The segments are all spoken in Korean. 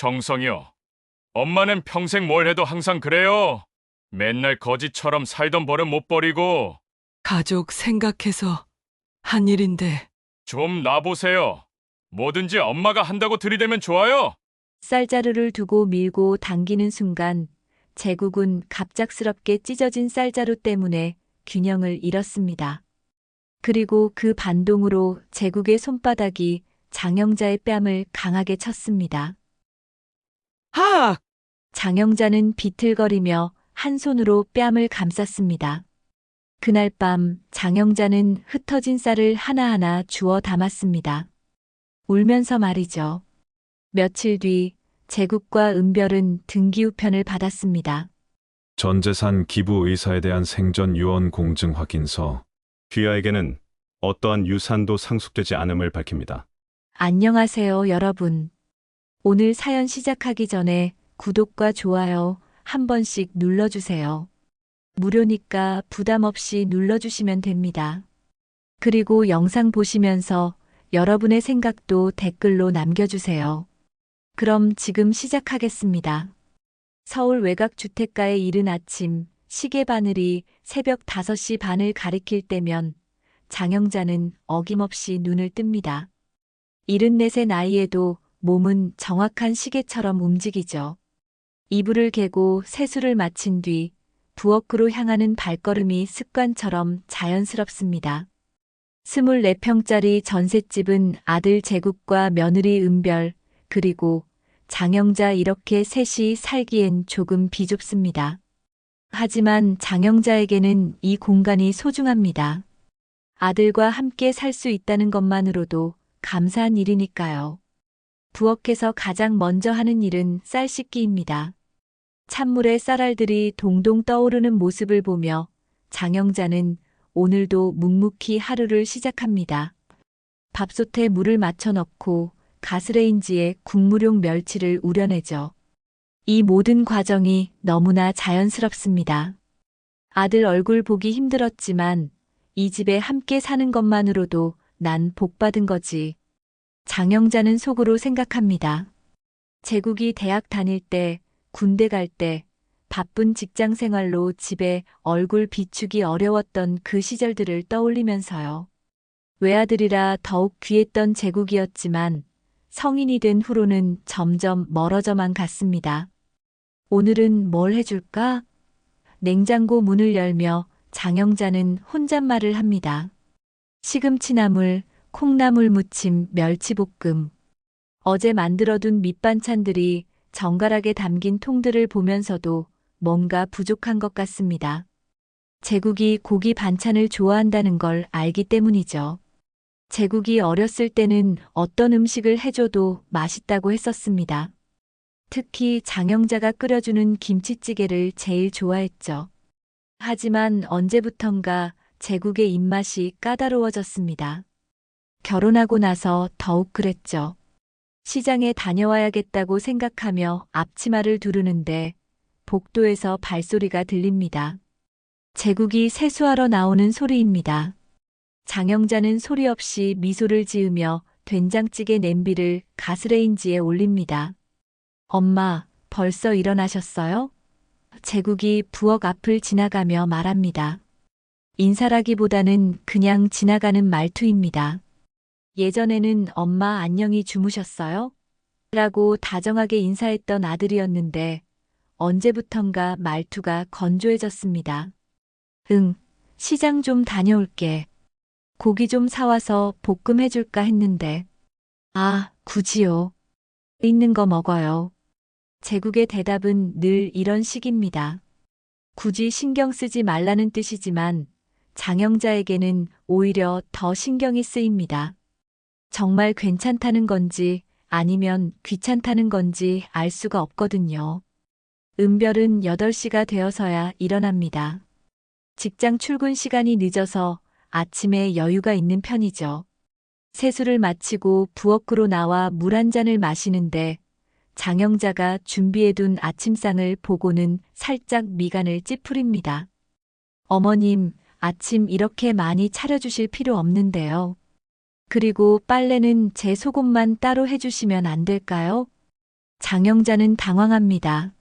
정성이요. 엄마는 평생 뭘 해도 항상 그래요. 맨날 거지처럼 살던 버릇 못 버리고. 가족 생각해서 한 일인데. 좀 놔보세요. 뭐든지 엄마가 한다고 들이대면 좋아요. 쌀자루를 두고 밀고 당기는 순간 제국은 갑작스럽게 찢어진 쌀자루 때문에 균형을 잃었습니다. 그리고 그 반동으로 제국의 손바닥이 장영자의 뺨을 강하게 쳤습니다. 하! 장영자는 비틀거리며 한 손으로 뺨을 감쌌습니다. 그날 밤 장영자는 흩어진 쌀을 하나하나 주워 담았습니다. 울면서 말이죠. 며칠 뒤 제국과 은별은 등기우편을 받았습니다. 전재산 기부 의사에 대한 생전 유언 공증 확인서. 귀하에게는 어떠한 유산도 상속되지 않음을 밝힙니다. 안녕하세요, 여러분. 오늘 사연 시작하기 전에 구독과 좋아요 한 번씩 눌러주세요. 무료니까 부담 없이 눌러주시면 됩니다. 그리고 영상 보시면서 여러분의 생각도 댓글로 남겨주세요. 그럼 지금 시작하겠습니다. 서울 외곽주택가의 이른 아침, 시계 바늘이 새벽 5시 반을 가리킬 때면 장영자는 어김없이 눈을 뜹니다. 74의 나이에도 몸은 정확한 시계처럼 움직이죠. 이불을 개고 세수를 마친 뒤 부엌으로 향하는 발걸음이 습관처럼 자연스럽습니다. 24평짜리 전셋집은 아들 제국과 며느리 은별, 그리고 장영자 이렇게 셋이 살기엔 조금 비좁습니다. 하지만 장영자에게는 이 공간이 소중합니다. 아들과 함께 살 수 있다는 것만으로도 감사한 일이니까요. 부엌에서 가장 먼저 하는 일은 쌀 씻기입니다. 찬물에 쌀알들이 동동 떠오르는 모습을 보며 장영자는 오늘도 묵묵히 하루를 시작합니다. 밥솥에 물을 맞춰 넣고 가스레인지에 국물용 멸치를 우려내죠. 이 모든 과정이 너무나 자연스럽습니다. 아들 얼굴 보기 힘들었지만 이 집에 함께 사는 것만으로도 난 복받은 거지. 장영자는 속으로 생각합니다. 제국이 대학 다닐 때, 군대 갈 때, 바쁜 직장 생활로 집에 얼굴 비추기 어려웠던 그 시절들을 떠올리면서요. 외아들이라 더욱 귀했던 제국이었지만 성인이 된 후로는 점점 멀어져만 갔습니다. 오늘은 뭘 해줄까? 냉장고 문을 열며 장영자는 혼잣말을 합니다. 시금치나물, 콩나물 무침, 멸치볶음. 어제 만들어둔 밑반찬들이 정갈하게 담긴 통들을 보면서도 뭔가 부족한 것 같습니다. 제국이 고기 반찬을 좋아한다는 걸 알기 때문이죠. 제국이 어렸을 때는 어떤 음식을 해줘도 맛있다고 했었습니다. 특히 장영자가 끓여주는 김치찌개를 제일 좋아했죠. 하지만 언제부턴가 제국의 입맛이 까다로워졌습니다. 결혼하고 나서 더욱 그랬죠. 시장에 다녀와야겠다고 생각하며 앞치마를 두르는데 복도에서 발소리가 들립니다. 제국이 세수하러 나오는 소리입니다. 장영자는 소리 없이 미소를 지으며 된장찌개 냄비를 가스레인지에 올립니다. 엄마, 벌써 일어나셨어요? 제국이 부엌 앞을 지나가며 말합니다. 인사라기보다는 그냥 지나가는 말투입니다. 예전에는 엄마 안녕히 주무셨어요? 라고 다정하게 인사했던 아들이었는데 언제부턴가 말투가 건조해졌습니다. 응, 시장 좀 다녀올게. 고기 좀 사와서 볶음해줄까 했는데. 아, 굳이요. 있는 거 먹어요. 제국의 대답은 늘 이런 식입니다. 굳이 신경 쓰지 말라는 뜻이지만 장영자에게는 오히려 더 신경이 쓰입니다. 정말 괜찮다는 건지 아니면 귀찮다는 건지 알 수가 없거든요. 은별은 8시가 되어서야 일어납니다. 직장 출근 시간이 늦어서 아침에 여유가 있는 편이죠. 세수를 마치고 부엌으로 나와 물 한 잔을 마시는데 장영자가 준비해둔 아침상을 보고는 살짝 미간을 찌푸립니다. 어머님, 아침 이렇게 많이 차려주실 필요 없는데요. 그리고 빨래는 제 속옷만 따로 해주시면 안 될까요? 장영자는 당황합니다.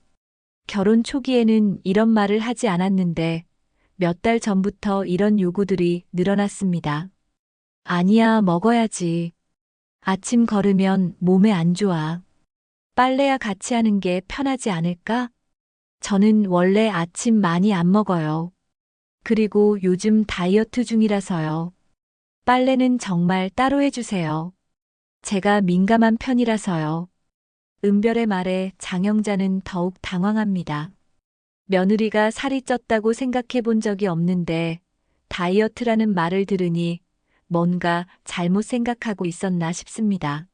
결혼 초기에는 이런 말을 하지 않았는데 몇 달 전부터 이런 요구들이 늘어났습니다. 아니야, 먹어야지. 아침 걸으면 몸에 안 좋아. 빨래야 같이 하는 게 편하지 않을까? 저는 원래 아침 많이 안 먹어요. 그리고 요즘 다이어트 중이라서요. 빨래는 정말 따로 해주세요. 제가 민감한 편이라서요. 은별의 말에 장영자는 더욱 당황합니다. 며느리가 살이 쪘다고 생각해 본 적이 없는데 다이어트라는 말을 들으니 뭔가 잘못 생각하고 있었나 싶습니다.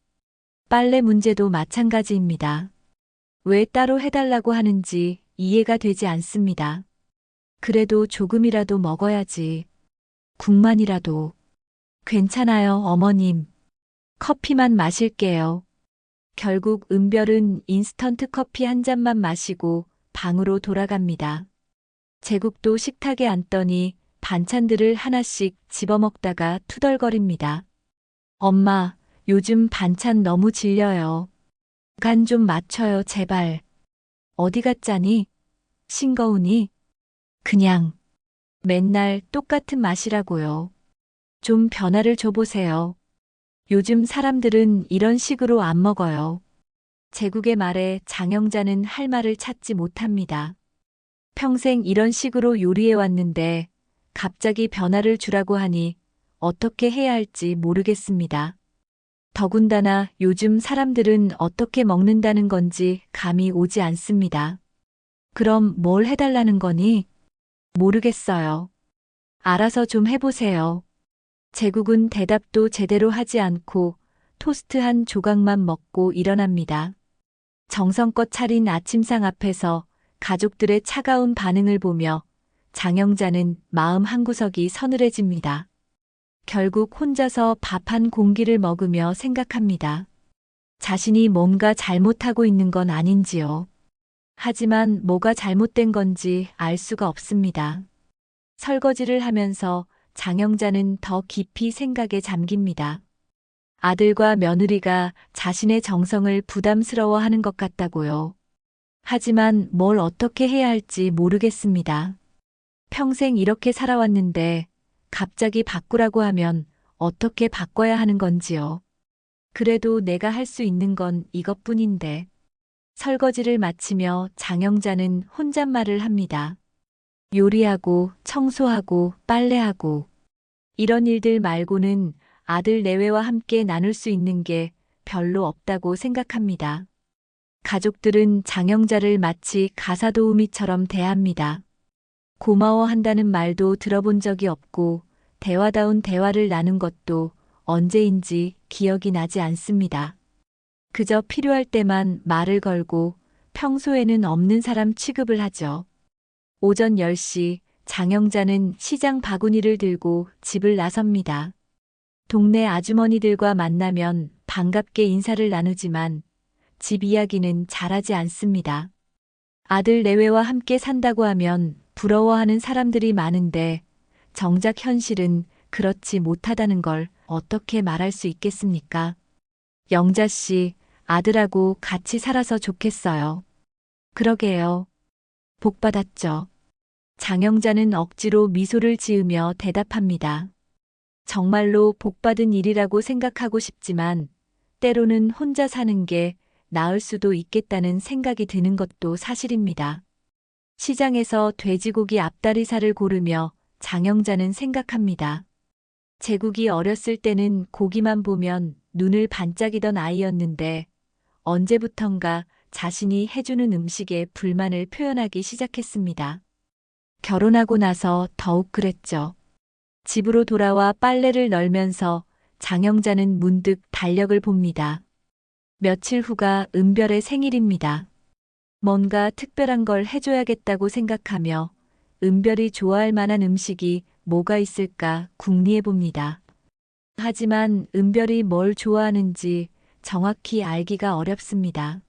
빨래 문제도 마찬가지입니다. 왜 따로 해달라고 하는지 이해가 되지 않습니다. 그래도 조금이라도 먹어야지. 국만이라도. 괜찮아요, 어머님. 커피만 마실게요. 결국 은별은 인스턴트 커피 한 잔만 마시고 방으로 돌아갑니다. 제국도 식탁에 앉더니 반찬들을 하나씩 집어먹다가 투덜거립니다. 엄마, 요즘 반찬 너무 질려요. 간 좀 맞춰요, 제발. 어디 갔자니? 싱거우니? 그냥 맨날 똑같은 맛이라고요. 좀 변화를 줘보세요. 요즘 사람들은 이런 식으로 안 먹어요. 제국의 말에 장영자는 할 말을 찾지 못합니다. 평생 이런 식으로 요리해 왔는데 갑자기 변화를 주라고 하니 어떻게 해야 할지 모르겠습니다. 더군다나 요즘 사람들은 어떻게 먹는다는 건지 감이 오지 않습니다. 그럼 뭘 해달라는 거니? 모르겠어요. 알아서 좀 해보세요. 제국은 대답도 제대로 하지 않고 토스트 한 조각만 먹고 일어납니다. 정성껏 차린 아침상 앞에서 가족들의 차가운 반응을 보며 장영자는 마음 한구석이 서늘해집니다. 결국 혼자서 밥 한 공기를 먹으며 생각합니다. 자신이 뭔가 잘못하고 있는 건 아닌지요. 하지만 뭐가 잘못된 건지 알 수가 없습니다. 설거지를 하면서 장영자는 더 깊이 생각에 잠깁니다. 아들과 며느리가 자신의 정성을 부담스러워하는 것 같다고요. 하지만 뭘 어떻게 해야 할지 모르겠습니다. 평생 이렇게 살아왔는데 갑자기 바꾸라고 하면 어떻게 바꿔야 하는 건지요. 그래도 내가 할 수 있는 건 이것뿐인데. 설거지를 마치며 장영자는 혼잣말을 합니다. 요리하고 청소하고 빨래하고 이런 일들 말고는 아들 내외와 함께 나눌 수 있는 게 별로 없다고 생각합니다. 가족들은 장영자를 마치 가사도우미처럼 대합니다. 고마워한다는 말도 들어본 적이 없고 대화다운 대화를 나눈 것도 언제인지 기억이 나지 않습니다. 그저 필요할 때만 말을 걸고 평소에는 없는 사람 취급을 하죠. 오전 10시 장영자는 시장 바구니를 들고 집을 나섭니다. 동네 아주머니들과 만나면 반갑게 인사를 나누지만 집 이야기는 잘하지 않습니다. 아들 내외와 함께 산다고 하면 부러워하는 사람들이 많은데 정작 현실은 그렇지 못하다는 걸 어떻게 말할 수 있겠습니까? 영자 씨, 아들하고 같이 살아서 좋겠어요. 그러게요. 복 받았죠. 장영자는 억지로 미소를 지으며 대답합니다. 정말로 복받은 일이라고 생각하고 싶지만 때로는 혼자 사는 게 나을 수도 있겠다는 생각이 드는 것도 사실입니다. 시장에서 돼지고기 앞다리살을 고르며 장영자는 생각합니다. 제국이 어렸을 때는 고기만 보면 눈을 반짝이던 아이였는데 언제부턴가 자신이 해주는 음식에 불만을 표현하기 시작했습니다. 결혼하고 나서 더욱 그랬죠. 집으로 돌아와 빨래를 널면서 장영자는 문득 달력을 봅니다. 며칠 후가 은별의 생일입니다. 뭔가 특별한 걸 해줘야겠다고 생각하며 은별이 좋아할 만한 음식이 뭐가 있을까 궁리해 봅니다. 하지만 은별이 뭘 좋아하는지 정확히 알기가 어렵습니다.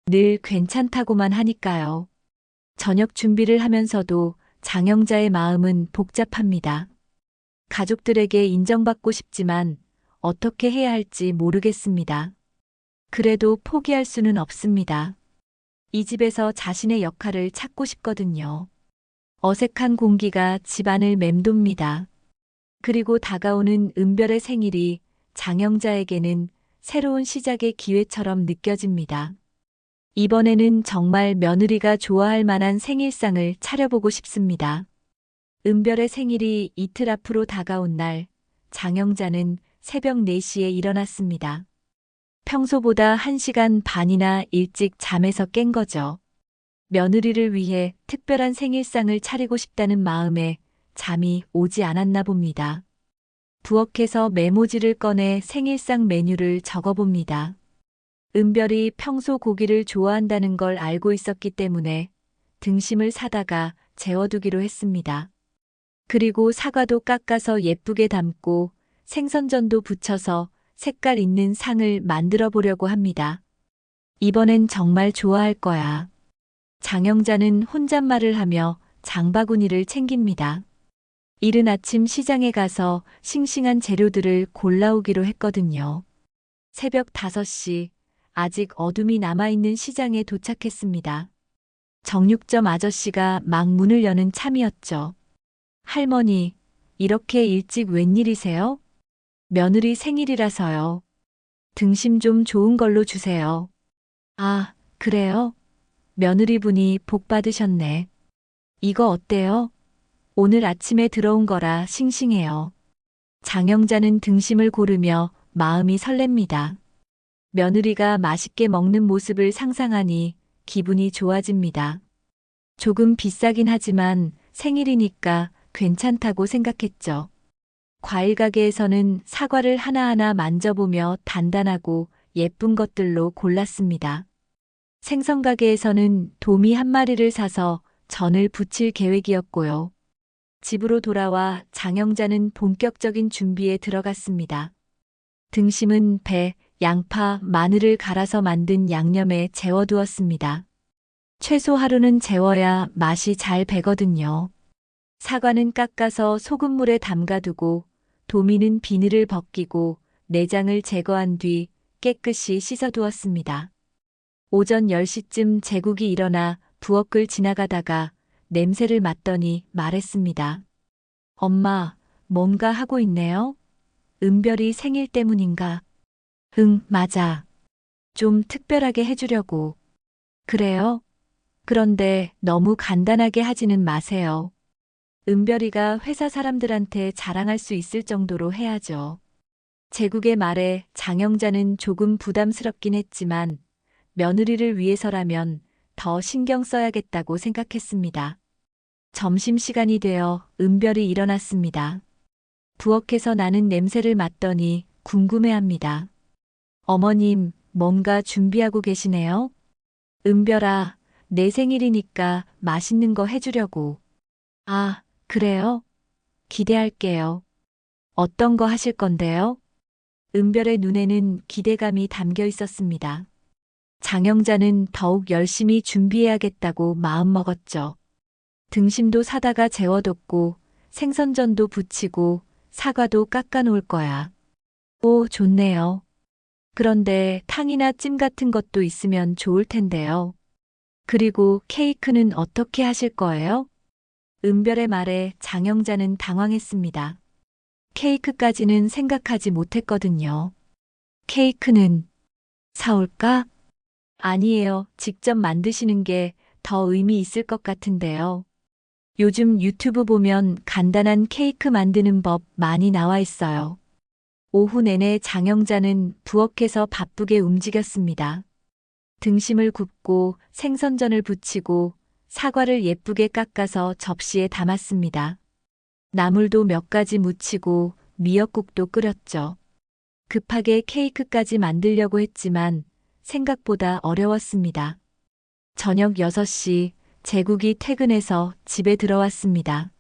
늘 괜찮다고만 하니까요. 저녁 준비를 하면서도 장영자의 마음은 복잡합니다. 가족들에게 인정받고 싶지만 어떻게 해야 할지 모르겠습니다. 그래도 포기할 수는 없습니다. 이 집에서 자신의 역할을 찾고 싶거든요. 어색한 공기가 집안을 맴돕니다. 그리고 다가오는 은별의 생일이 장영자에게는 새로운 시작의 기회처럼 느껴집니다. 이번에는 정말 며느리가 좋아할 만한 생일상을 차려보고 싶습니다. 은별의 생일이 이틀 앞으로 다가온 날, 장영자는 새벽 4시에 일어났습니다. 평소보다 1시간 반이나 일찍 잠에서 깬 거죠. 며느리를 위해 특별한 생일상을 차리고 싶다는 마음에 잠이 오지 않았나 봅니다. 부엌에서 메모지를 꺼내 생일상 메뉴를 적어봅니다. 은별이 평소 고기를 좋아한다는 걸 알고 있었기 때문에 등심을 사다가 재워두기로 했습니다. 그리고 사과도 깎아서 예쁘게 담고 생선전도 부쳐서 색깔 있는 상을 만들어 보려고 합니다. 이번엔 정말 좋아할 거야. 장영자는 혼잣말을 하며 장바구니를 챙깁니다. 이른 아침 시장에 가서 싱싱한 재료들을 골라오기로 했거든요. 새벽 5시, 아직 어둠이 남아있는 시장에 도착했습니다. 정육점 아저씨가 막 문을 여는 참이었죠. 할머니, 이렇게 일찍 웬일이세요? 며느리 생일이라서요. 등심 좀 좋은 걸로 주세요. 아, 그래요? 며느리분이 복 받으셨네. 이거 어때요? 오늘 아침에 들어온 거라 싱싱해요. 장영자는 등심을 고르며 마음이 설렙니다. 며느리가 맛있게 먹는 모습을 상상하니 기분이 좋아집니다. 조금 비싸긴 하지만 생일이니까 괜찮다고 생각했죠. 과일 가게에서는 사과를 하나하나 만져보며 단단하고 예쁜 것들로 골랐습니다. 생선 가게에서는 도미 한 마리를 사서 전을 부칠 계획이었고요. 집으로 돌아와 장영자는 본격적인 준비에 들어갔습니다. 등심은 배, 양파, 마늘을 갈아서 만든 양념에 재워두었습니다. 최소 하루는 재워야 맛이 잘 배거든요. 사과는 깎아서 소금물에 담가두고 도미는 비늘을 벗기고 내장을 제거한 뒤 깨끗이 씻어두었습니다. 오전 10시쯤 제국이 일어나 부엌을 지나가다가 냄새를 맡더니 말했습니다. 엄마, 뭔가 하고 있네요? 은별이 생일 때문인가? 응, 맞아. 좀 특별하게 해주려고. 그래요? 그런데 너무 간단하게 하지는 마세요. 은별이가 회사 사람들한테 자랑할 수 있을 정도로 해야죠. 제국의 말에 장영자는 조금 부담스럽긴 했지만 며느리를 위해서라면 더 신경 써야겠다고 생각했습니다. 점심시간이 되어 은별이 일어났습니다. 부엌에서 나는 냄새를 맡더니 궁금해합니다. 어머님, 뭔가 준비하고 계시네요? 은별아, 내 생일이니까 맛있는 거 해주려고. 아, 그래요? 기대할게요. 어떤 거 하실 건데요? 은별의 눈에는 기대감이 담겨 있었습니다. 장영자는 더욱 열심히 준비해야겠다고 마음먹었죠. 등심도 사다가 재워뒀고 생선전도 부치고 사과도 깎아놓을 거야. 오, 좋네요. 그런데 탕이나 찜 같은 것도 있으면 좋을 텐데요. 그리고 케이크는 어떻게 하실 거예요? 은별의 말에 장영자는 당황했습니다. 케이크까지는 생각하지 못했거든요. 케이크는 사올까? 아니에요. 직접 만드시는 게 더 의미 있을 것 같은데요. 요즘 유튜브 보면 간단한 케이크 만드는 법 많이 나와 있어요. 오후 내내 장영자는 부엌에서 바쁘게 움직였습니다. 등심을 굽고 생선전을 부치고 사과를 예쁘게 깎아서 접시에 담았습니다. 나물도 몇 가지 무치고 미역국도 끓였죠. 급하게 케이크까지 만들려고 했지만 생각보다 어려웠습니다. 저녁 6시 제국이 퇴근해서 집에 들어왔습니다.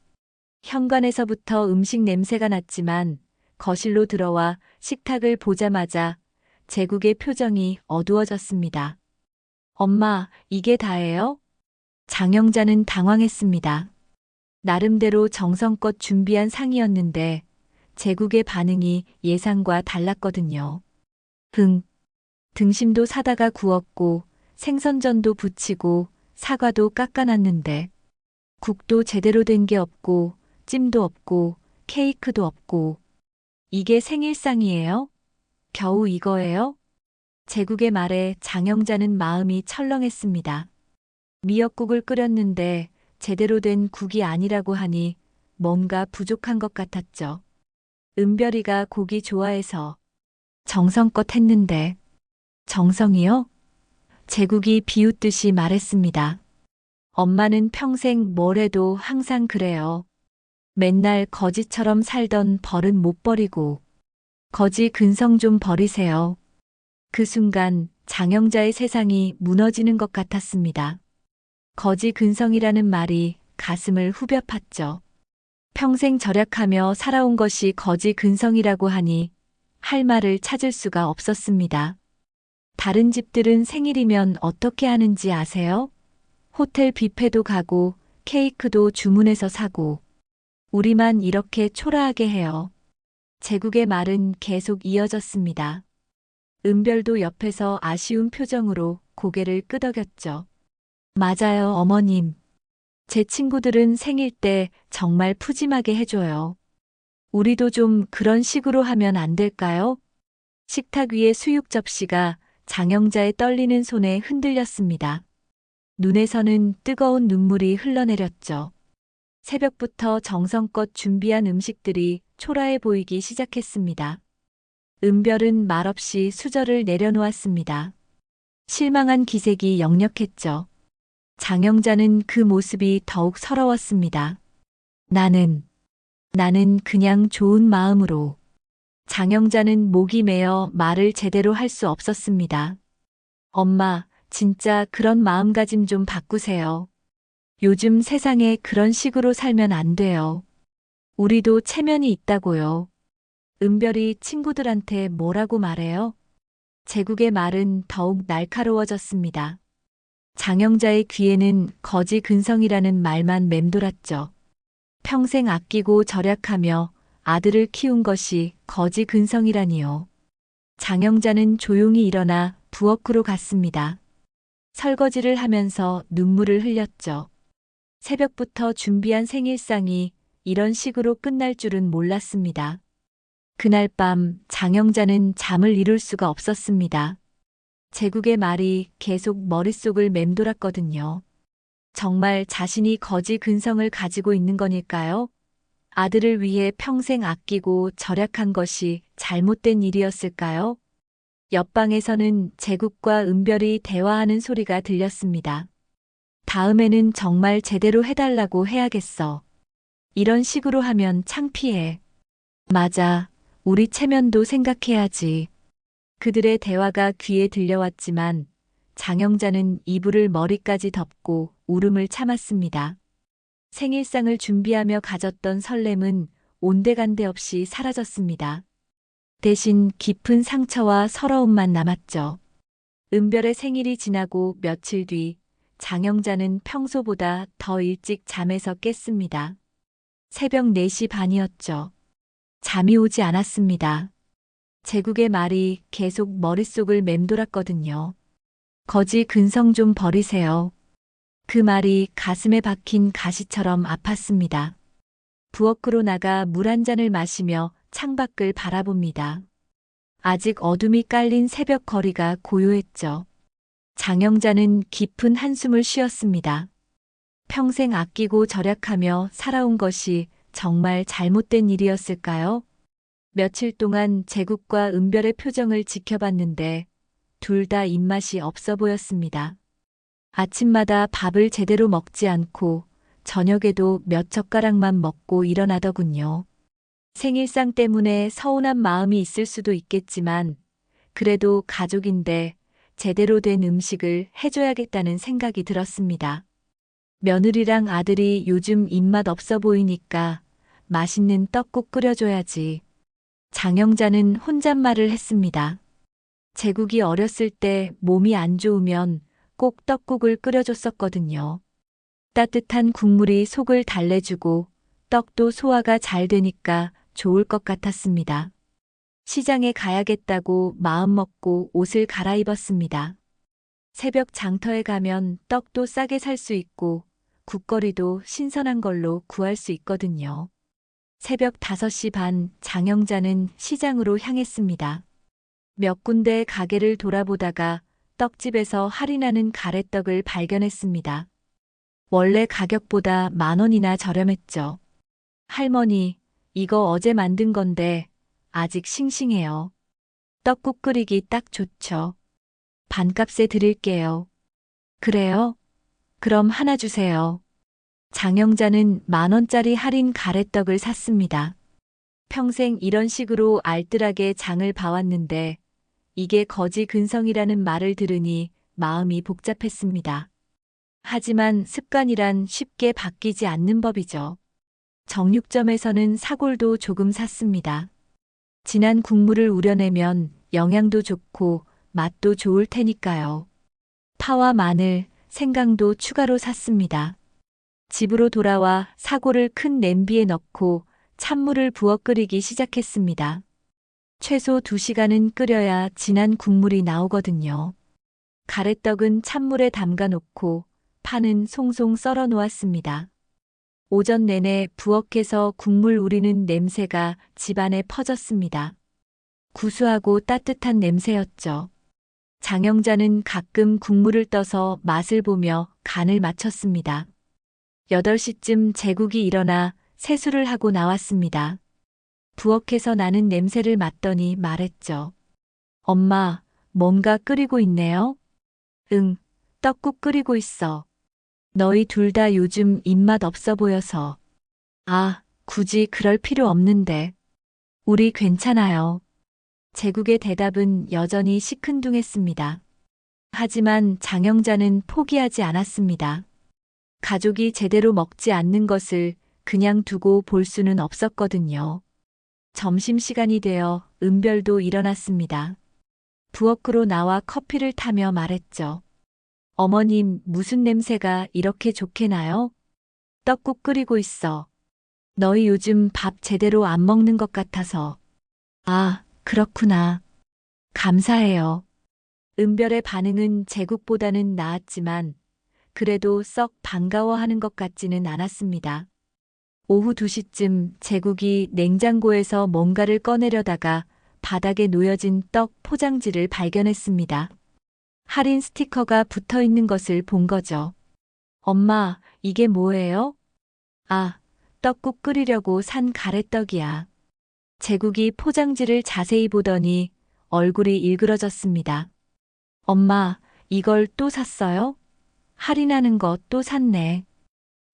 현관에서부터 음식 냄새가 났지만 거실로 들어와 식탁을 보자마자 제국의 표정이 어두워졌습니다. 엄마, 이게 다예요? 장영자는 당황했습니다. 나름대로 정성껏 준비한 상이었는데 제국의 반응이 예상과 달랐거든요. 등심도 사다가 구웠고 생선전도 부치고 사과도 깎아놨는데 국도 제대로 된 게 없고 찜도 없고 케이크도 없고 이게 생일상이에요? 겨우 이거예요? 제국의 말에 장영자는 마음이 철렁했습니다. 미역국을 끓였는데 제대로 된 국이 아니라고 하니 뭔가 부족한 것 같았죠. 은별이가 고기 좋아해서 정성껏 했는데 정성이요? 제국이 비웃듯이 말했습니다. 엄마는 평생 뭘 해도 항상 그래요. 맨날 거지처럼 살던 버릇 못 버리고 거지 근성 좀 버리세요. 그 순간 장영자의 세상이 무너지는 것 같았습니다. 거지 근성이라는 말이 가슴을 후벼 팠죠. 평생 절약하며 살아온 것이 거지 근성이라고 하니 할 말을 찾을 수가 없었습니다. 다른 집들은 생일이면 어떻게 하는지 아세요? 호텔 뷔페도 가고 케이크도 주문해서 사고 우리만 이렇게 초라하게 해요. 제국의 말은 계속 이어졌습니다. 은별도 옆에서 아쉬운 표정으로 고개를 끄덕였죠. 맞아요, 어머님. 제 친구들은 생일 때 정말 푸짐하게 해줘요. 우리도 좀 그런 식으로 하면 안 될까요? 식탁 위의 수육 접시가 장영자의 떨리는 손에 흔들렸습니다. 눈에서는 뜨거운 눈물이 흘러내렸죠. 새벽부터 정성껏 준비한 음식들이 초라해 보이기 시작했습니다. 은별은 말없이 수저를 내려놓았습니다. 실망한 기색이 역력했죠. 장영자는 그 모습이 더욱 서러웠습니다. 나는 그냥 좋은 마음으로. 장영자는 목이 메어 말을 제대로 할 수 없었습니다. 엄마, 진짜 그런 마음가짐 좀 바꾸세요. 요즘 세상에 그런 식으로 살면 안 돼요. 우리도 체면이 있다고요. 은별이 친구들한테 뭐라고 말해요? 제국의 말은 더욱 날카로워졌습니다. 장영자의 귀에는 거지 근성이라는 말만 맴돌았죠. 평생 아끼고 절약하며 아들을 키운 것이 거지 근성이라니요. 장영자는 조용히 일어나 부엌으로 갔습니다. 설거지를 하면서 눈물을 흘렸죠. 새벽부터 준비한 생일상이 이런 식으로 끝날 줄은 몰랐습니다. 그날 밤 장영자는 잠을 이룰 수가 없었습니다. 제국의 말이 계속 머릿속을 맴돌았거든요. 정말 자신이 거지 근성을 가지고 있는 거닐까요? 아들을 위해 평생 아끼고 절약한 것이 잘못된 일이었을까요? 옆방에서는 제국과 은별이 대화하는 소리가 들렸습니다. 다음에는 정말 제대로 해달라고 해야겠어. 이런 식으로 하면 창피해. 맞아. 우리 체면도 생각해야지. 그들의 대화가 귀에 들려왔지만 장영자는 이불을 머리까지 덮고 울음을 참았습니다. 생일상을 준비하며 가졌던 설렘은 온데간데 없이 사라졌습니다. 대신 깊은 상처와 서러움만 남았죠. 은별의 생일이 지나고 며칠 뒤 장영자는 평소보다 더 일찍 잠에서 깼습니다. 새벽 4시 반이었죠. 잠이 오지 않았습니다. 제국의 말이 계속 머릿속을 맴돌았거든요. 거지 근성 좀 버리세요. 그 말이 가슴에 박힌 가시처럼 아팠습니다. 부엌으로 나가 물 한 잔을 마시며 창밖을 바라봅니다. 아직 어둠이 깔린 새벽 거리가 고요했죠. 장영자는 깊은 한숨을 쉬었습니다. 평생 아끼고 절약하며 살아온 것이 정말 잘못된 일이었을까요? 며칠 동안 제국과 은별의 표정을 지켜봤는데 둘 다 입맛이 없어 보였습니다. 아침마다 밥을 제대로 먹지 않고 저녁에도 몇 젓가락만 먹고 일어나더군요. 생일상 때문에 서운한 마음이 있을 수도 있겠지만 그래도 가족인데 제대로 된 음식을 해줘야겠다는 생각이 들었습니다. 며느리랑 아들이 요즘 입맛 없어 보이니까 맛있는 떡국 끓여줘야지. 장영자는 혼잣말을 했습니다. 제국이 어렸을 때 몸이 안 좋으면 꼭 떡국을 끓여줬었거든요. 따뜻한 국물이 속을 달래주고 떡도 소화가 잘 되니까 좋을 것 같았습니다. 시장에 가야겠다고 마음먹고 옷을 갈아입었습니다. 새벽 장터에 가면 떡도 싸게 살 수 있고 국거리도 신선한 걸로 구할 수 있거든요. 새벽 5시 반 장영자는 시장으로 향했습니다. 몇 군데 가게를 돌아보다가 떡집에서 할인하는 가래떡을 발견했습니다. 원래 가격보다 10,000원이나 저렴했죠. 할머니, 이거 어제 만든 건데 아직 싱싱해요. 떡국 끓이기 딱 좋죠. 반값에 드릴게요. 그래요? 그럼 하나 주세요. 장영자는 10,000원짜리 할인 가래떡을 샀습니다. 평생 이런 식으로 알뜰하게 장을 봐왔는데 이게 거지 근성이라는 말을 들으니 마음이 복잡했습니다. 하지만 습관이란 쉽게 바뀌지 않는 법이죠. 정육점에서는 사골도 조금 샀습니다. 진한 국물을 우려내면 영양도 좋고 맛도 좋을 테니까요. 파와 마늘, 생강도 추가로 샀습니다. 집으로 돌아와 사골을 큰 냄비에 넣고 찬물을 부어 끓이기 시작했습니다. 최소 2시간은 끓여야 진한 국물이 나오거든요. 가래떡은 찬물에 담가 놓고 파는 송송 썰어 놓았습니다. 오전 내내 부엌에서 국물 우리는 냄새가 집안에 퍼졌습니다. 구수하고 따뜻한 냄새였죠. 장영자는 가끔 국물을 떠서 맛을 보며 간을 맞췄습니다. 8시쯤 제국이 일어나 세수를 하고 나왔습니다. 부엌에서 나는 냄새를 맡더니 말했죠. 엄마, 뭔가 끓이고 있네요? 응, 떡국 끓이고 있어. 너희 둘 다 요즘 입맛 없어 보여서. 아, 굳이 그럴 필요 없는데. 우리 괜찮아요. 제국의 대답은 여전히 시큰둥했습니다. 하지만 장영자는 포기하지 않았습니다. 가족이 제대로 먹지 않는 것을 그냥 두고 볼 수는 없었거든요. 점심시간이 되어 은별도 일어났습니다. 부엌으로 나와 커피를 타며 말했죠. 어머님, 무슨 냄새가 이렇게 좋게 나요? 떡국 끓이고 있어. 너희 요즘 밥 제대로 안 먹는 것 같아서. 아, 그렇구나. 감사해요. 은별의 반응은 제국보다는 나았지만 그래도 썩 반가워하는 것 같지는 않았습니다. 오후 2시쯤 제국이 냉장고에서 뭔가를 꺼내려다가 바닥에 놓여진 떡 포장지를 발견했습니다. 할인 스티커가 붙어 있는 것을 본 거죠. 엄마, 이게 뭐예요? 아, 떡국 끓이려고 산 가래떡이야. 제국이 포장지를 자세히 보더니 얼굴이 일그러졌습니다. 엄마, 이걸 또 샀어요? 할인하는 거 또 샀네.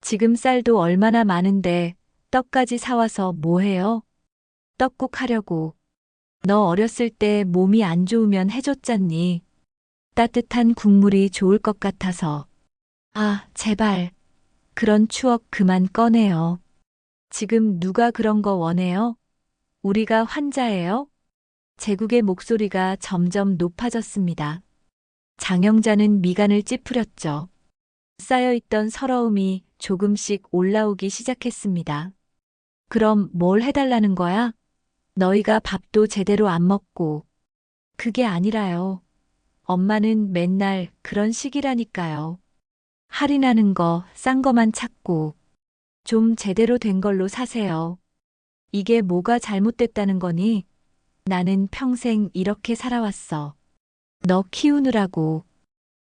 지금 쌀도 얼마나 많은데 떡까지 사와서 뭐해요? 떡국 하려고. 너 어렸을 때 몸이 안 좋으면 해줬잖니. 따뜻한 국물이 좋을 것 같아서. 아, 제발. 그런 추억 그만 꺼내요. 지금 누가 그런 거 원해요? 우리가 환자예요? 제국의 목소리가 점점 높아졌습니다. 장영자는 미간을 찌푸렸죠. 쌓여있던 서러움이 조금씩 올라오기 시작했습니다. 그럼 뭘 해달라는 거야? 너희가 밥도 제대로 안 먹고. 그게 아니라요. 엄마는 맨날 그런 식이라니까요. 할인하는 거, 싼 거만 찾고. 좀 제대로 된 걸로 사세요. 이게 뭐가 잘못됐다는 거니? 나는 평생 이렇게 살아왔어. 너 키우느라고.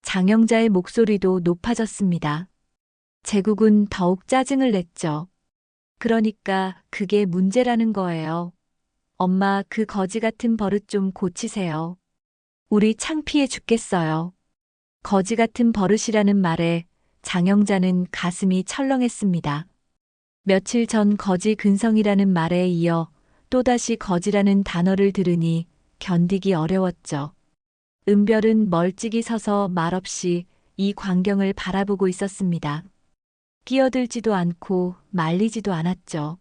장영자의 목소리도 높아졌습니다. 제국은 더욱 짜증을 냈죠. 그러니까 그게 문제라는 거예요. 엄마, 그 거지 같은 버릇 좀 고치세요. 우리 창피해 죽겠어요. 거지 같은 버릇이라는 말에 장영자는 가슴이 철렁했습니다. 며칠 전 거지 근성이라는 말에 이어 또다시 거지라는 단어를 들으니 견디기 어려웠죠. 은별은 멀찍이 서서 말없이 이 광경을 바라보고 있었습니다. 끼어들지도 않고 말리지도 않았죠.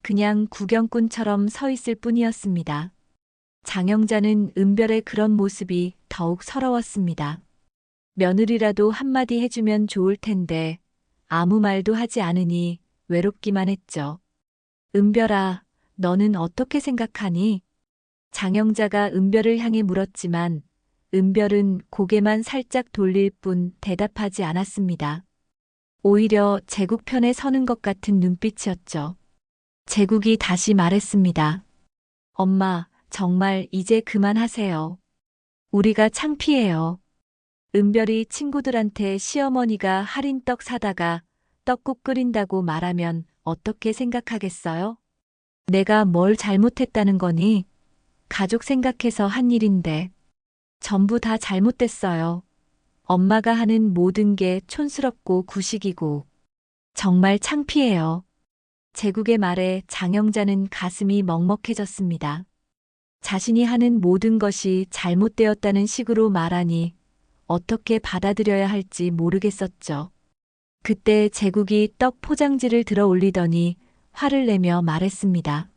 그냥 구경꾼처럼 서 있을 뿐이었습니다. 장영자는 은별의 그런 모습이 더욱 서러웠습니다. 며느리라도 한마디 해주면 좋을 텐데 아무 말도 하지 않으니 외롭기만 했죠. 은별아, 너는 어떻게 생각하니? 장영자가 은별을 향해 물었지만 은별은 고개만 살짝 돌릴 뿐 대답하지 않았습니다. 오히려 제국 편에 서는 것 같은 눈빛이었죠. 제국이 다시 말했습니다. 엄마, 정말 이제 그만하세요. 우리가 창피해요. 은별이 친구들한테 시어머니가 할인 떡 사다가 떡국 끓인다고 말하면 어떻게 생각하겠어요? 내가 뭘 잘못했다는 거니? 가족 생각해서 한 일인데 전부 다 잘못됐어요. 엄마가 하는 모든 게 촌스럽고 구식이고 정말 창피해요. 제국의 말에 장영자는 가슴이 먹먹해졌습니다. 자신이 하는 모든 것이 잘못되었다는 식으로 말하니 어떻게 받아들여야 할지 모르겠었죠. 그때 제국이 떡 포장지를 들어 올리더니 화를 내며 말했습니다.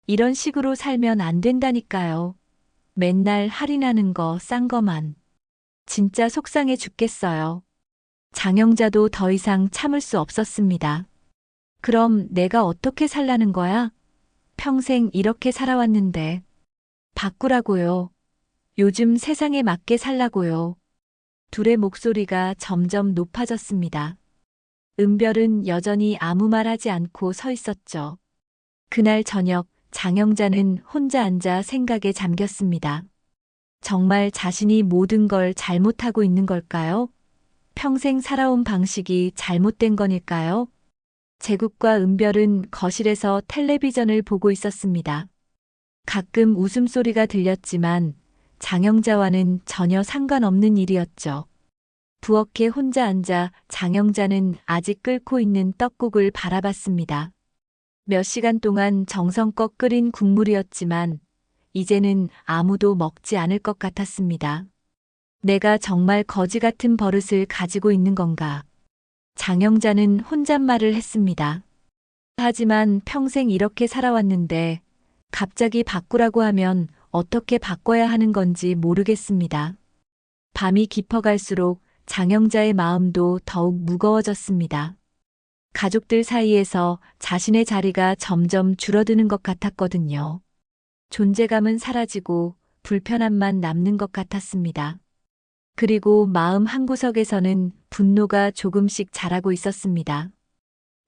이런 식으로 살면 안 된다니까요. 맨날 할인하는 거 싼 거만. 진짜 속상해 죽겠어요. 장영자도 더 이상 참을 수 없었습니다. 그럼 내가 어떻게 살라는 거야? 평생 이렇게 살아왔는데. 바꾸라고요. 요즘 세상에 맞게 살라고요. 둘의 목소리가 점점 높아졌습니다. 은별은 여전히 아무 말 하지 않고 서 있었죠. 그날 저녁 장영자는 혼자 앉아 생각에 잠겼습니다. 정말 자신이 모든 걸 잘못하고 있는 걸까요? 평생 살아온 방식이 잘못된 거닐까요? 제국과 은별은 거실에서 텔레비전을 보고 있었습니다. 가끔 웃음소리가 들렸지만 장영자와는 전혀 상관없는 일이었죠. 부엌에 혼자 앉아 장영자는 아직 끓고 있는 떡국을 바라봤습니다. 몇 시간 동안 정성껏 끓인 국물이었지만 이제는 아무도 먹지 않을 것 같았습니다. 내가 정말 거지 같은 버릇을 가지고 있는 건가? 장영자는 혼잣말을 했습니다. 하지만 평생 이렇게 살아왔는데 갑자기 바꾸라고 하면 어떻게 바꿔야 하는 건지 모르겠습니다. 밤이 깊어갈수록 장영자의 마음도 더욱 무거워졌습니다. 가족들 사이에서 자신의 자리가 점점 줄어드는 것 같았거든요. 존재감은 사라지고 불편함만 남는 것 같았습니다. 그리고 마음 한구석에서는 분노가 조금씩 자라고 있었습니다.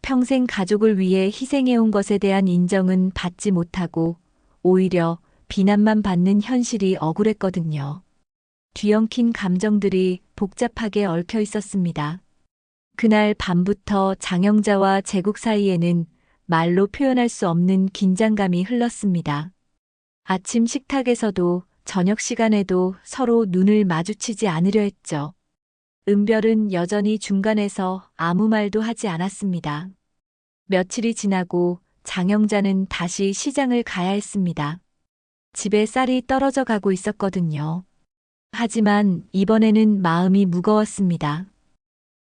평생 가족을 위해 희생해온 것에 대한 인정은 받지 못하고 오히려 비난만 받는 현실이 억울했거든요. 뒤엉킨 감정들이 복잡하게 얽혀 있었습니다. 그날 밤부터 장영자와 제국 사이에는 말로 표현할 수 없는 긴장감이 흘렀습니다. 아침 식탁에서도 저녁 시간에도 서로 눈을 마주치지 않으려 했죠. 은별은 여전히 중간에서 아무 말도 하지 않았습니다. 며칠이 지나고 장영자는 다시 시장을 가야 했습니다. 집에 쌀이 떨어져 가고 있었거든요. 하지만 이번에는 마음이 무거웠습니다.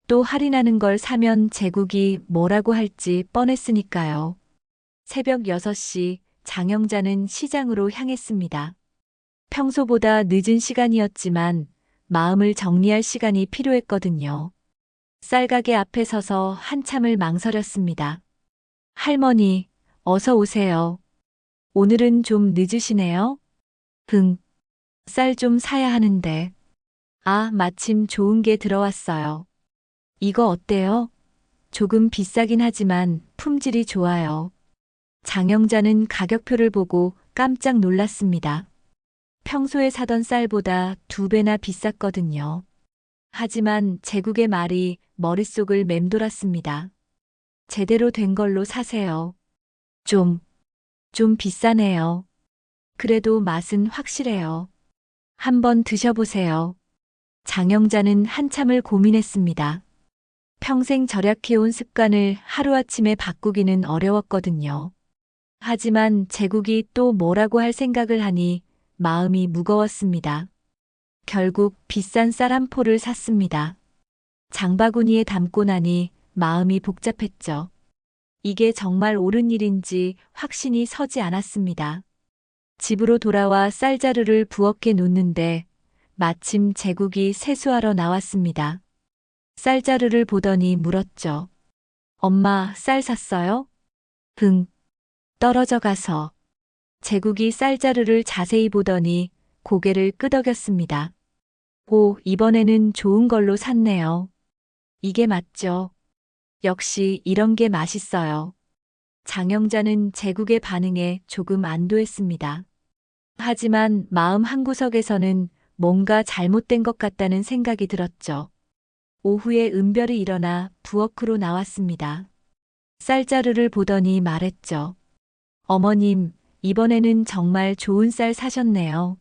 또 할인하는 걸 사면 제국이 뭐라고 할지 뻔했으니까요. 새벽 6시 장영자는 시장으로 향했습니다. 평소보다 늦은 시간이었지만 마음을 정리할 시간이 필요했거든요. 쌀가게 앞에 서서 한참을 망설였습니다. 할머니, 어서 오세요. 오늘은 좀 늦으시네요? 쌀 좀 사야 하는데. 아, 마침 좋은 게 들어왔어요. 이거 어때요? 조금 비싸긴 하지만 품질이 좋아요. 장영자는 가격표를 보고 깜짝 놀랐습니다. 평소에 사던 쌀보다 2배나 비쌌거든요. 하지만 제국의 말이 머릿속을 맴돌았습니다. 제대로 된 걸로 사세요. 좀 비싸네요. 그래도 맛은 확실해요. 한번 드셔보세요. 장영자는 한참을 고민했습니다. 평생 절약해온 습관을 하루아침에 바꾸기는 어려웠거든요. 하지만 제국이 또 뭐라고 할 생각을 하니 마음이 무거웠습니다. 결국 비싼 쌀 한 포를 샀습니다. 장바구니에 담고 나니 마음이 복잡했죠. 이게 정말 옳은 일인지 확신이 서지 않았습니다. 집으로 돌아와 쌀자루를 부엌에 놓는데 마침 제국이 세수하러 나왔습니다. 쌀자루를 보더니 물었죠. 엄마, 쌀 샀어요? 떨어져 가서. 제국이 쌀자루를 자세히 보더니 고개를 끄덕였습니다. 오, 이번에는 좋은 걸로 샀네요. 이게 맞죠? 역시 이런 게 맛있어요. 장영자는 제국의 반응에 조금 안도했습니다. 하지만 마음 한구석에서는 뭔가 잘못된 것 같다는 생각이 들었죠. 오후에 은별이 일어나 부엌으로 나왔습니다. 쌀자루를 보더니 말했죠. 어머님, 이번에는 정말 좋은 쌀 사셨네요.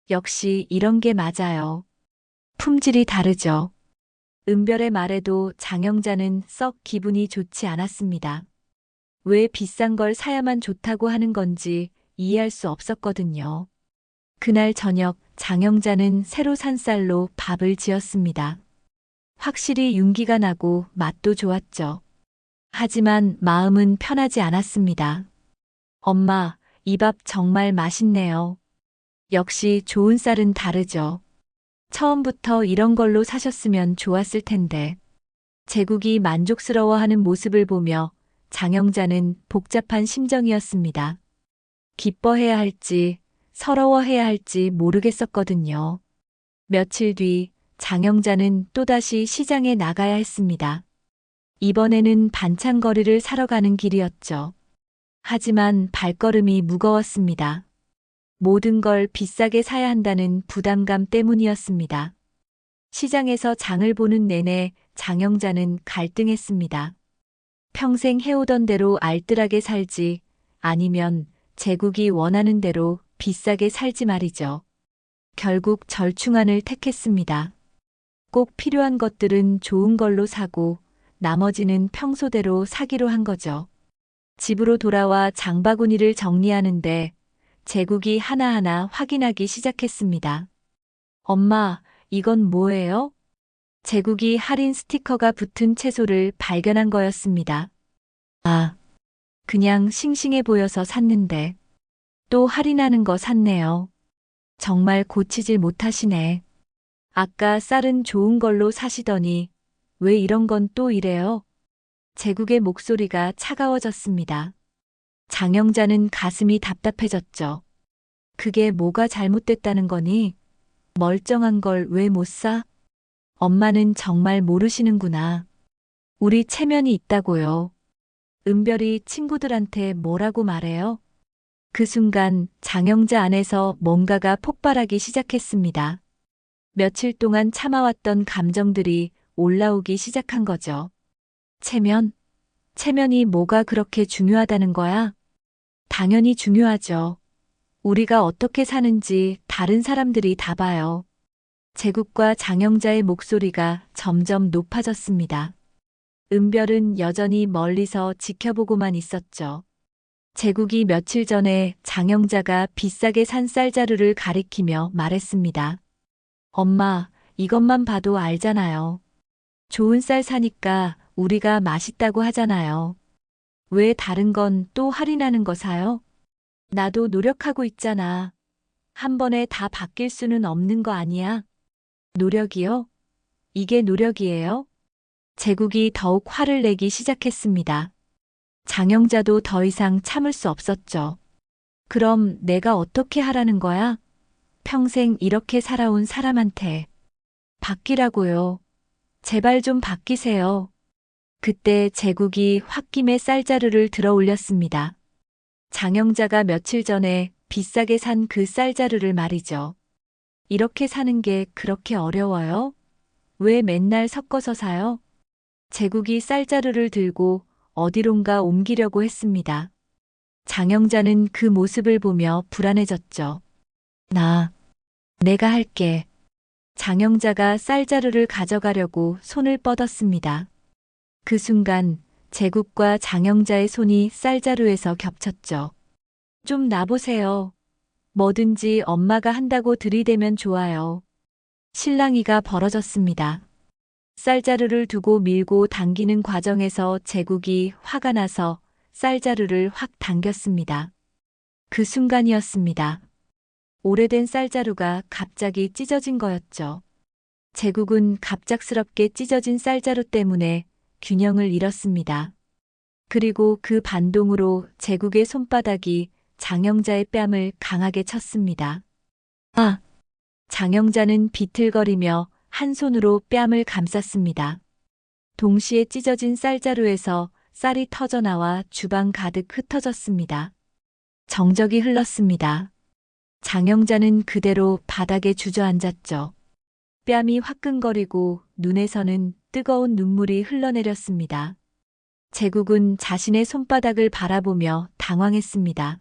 역시 이런 게 맞아요. 품질이 다르죠. 은별의 말에도 장영자는 썩 기분이 좋지 않았습니다. 왜 비싼 걸 사야만 좋다고 하는 건지 이해할 수 없었거든요. 그날 저녁 장영자는 새로 산 쌀로 밥을 지었습니다. 확실히 윤기가 나고 맛도 좋았죠. 하지만 마음은 편하지 않았습니다. 엄마, 이 밥 정말 맛있네요. 역시 좋은 쌀은 다르죠. 처음부터 이런 걸로 사셨으면 좋았을 텐데. 제국이 만족스러워하는 모습을 보며 장영자는 복잡한 심정이었습니다. 기뻐해야 할지 서러워해야 할지 모르겠었거든요. 며칠 뒤 장영자는 또다시 시장에 나가야 했습니다. 이번에는 반찬거리를 사러 가는 길이었죠. 하지만 발걸음이 무거웠습니다. 모든 걸 비싸게 사야 한다는 부담감 때문이었습니다. 시장에서 장을 보는 내내 장영자는 갈등했습니다. 평생 해오던 대로 알뜰하게 살지 아니면 제국이 원하는 대로 비싸게 살지 말이죠. 결국 절충안을 택했습니다. 꼭 필요한 것들은 좋은 걸로 사고 나머지는 평소대로 사기로 한 거죠. 집으로 돌아와 장바구니를 정리하는데 제국이 하나하나 확인하기 시작했습니다. 엄마, 이건 뭐예요? 제국이 할인 스티커가 붙은 채소를 발견한 거였습니다. 아, 그냥 싱싱해 보여서 샀는데 또 할인하는 거 샀네요. 정말 고치질 못하시네. 아까 쌀은 좋은 걸로 사시더니 왜 이런 건 또 이래요? 제국의 목소리가 차가워졌습니다. 장영자는 가슴이 답답해졌죠. 그게 뭐가 잘못됐다는 거니? 멀쩡한 걸 왜 못 사? 엄마는 정말 모르시는구나. 우리 체면이 있다고요. 은별이 친구들한테 뭐라고 말해요? 그 순간 장영자 안에서 뭔가가 폭발하기 시작했습니다. 며칠 동안 참아왔던 감정들이 올라오기 시작한 거죠. 체면? 체면이 뭐가 그렇게 중요하다는 거야? 당연히 중요하죠. 우리가 어떻게 사는지 다른 사람들이 다 봐요. 제국과 장영자의 목소리가 점점 높아졌습니다. 은별은 여전히 멀리서 지켜보고만 있었죠. 제국이 며칠 전에 장영자가 비싸게 산 쌀자루를 가리키며 말했습니다. 엄마, 이것만 봐도 알잖아요. 좋은 쌀 사니까 우리가 맛있다고 하잖아요. 왜 다른 건 또 할인하는 거 사요? 나도 노력하고 있잖아. 한 번에 다 바뀔 수는 없는 거 아니야? 노력이요? 이게 노력이에요? 제국이 더욱 화를 내기 시작했습니다. 장영자도 더 이상 참을 수 없었죠. 그럼 내가 어떻게 하라는 거야? 평생 이렇게 살아온 사람한테. 바뀌라고요. 제발 좀 바뀌세요. 그때 제국이 홧김에 쌀자루를 들어 올렸습니다. 장영자가 며칠 전에 비싸게 산 그 쌀자루를 말이죠. 이렇게 사는 게 그렇게 어려워요? 왜 맨날 섞어서 사요? 제국이 쌀자루를 들고 어디론가 옮기려고 했습니다. 장영자는 그 모습을 보며 불안해졌죠. 내가 할게. 장영자가 쌀자루를 가져가려고 손을 뻗었습니다. 그 순간 제국과 장영자의 손이 쌀자루에서 겹쳤죠. 좀 놔보세요. 뭐든지 엄마가 한다고 들이대면 좋아요. 실랑이가 벌어졌습니다. 쌀자루를 두고 밀고 당기는 과정에서 제국이 화가 나서 쌀자루를 확 당겼습니다. 그 순간이었습니다. 오래된 쌀자루가 갑자기 찢어진 거였죠. 제국은 갑작스럽게 찢어진 쌀자루 때문에 균형을 잃었습니다. 그리고 그 반동으로 제국의 손바닥이 장영자의 뺨을 강하게 쳤습니다. 아! 장영자는 비틀거리며 한 손으로 뺨을 감쌌습니다. 동시에 찢어진 쌀자루에서 쌀이 터져나와 주방 가득 흩어졌습니다. 정적이 흘렀습니다. 장영자는 그대로 바닥에 주저앉았죠. 뺨이 화끈거리고 눈에서는 뜨거운 눈물이 흘러내렸습니다. 제국은 자신의 손바닥을 바라보며 당황했습니다.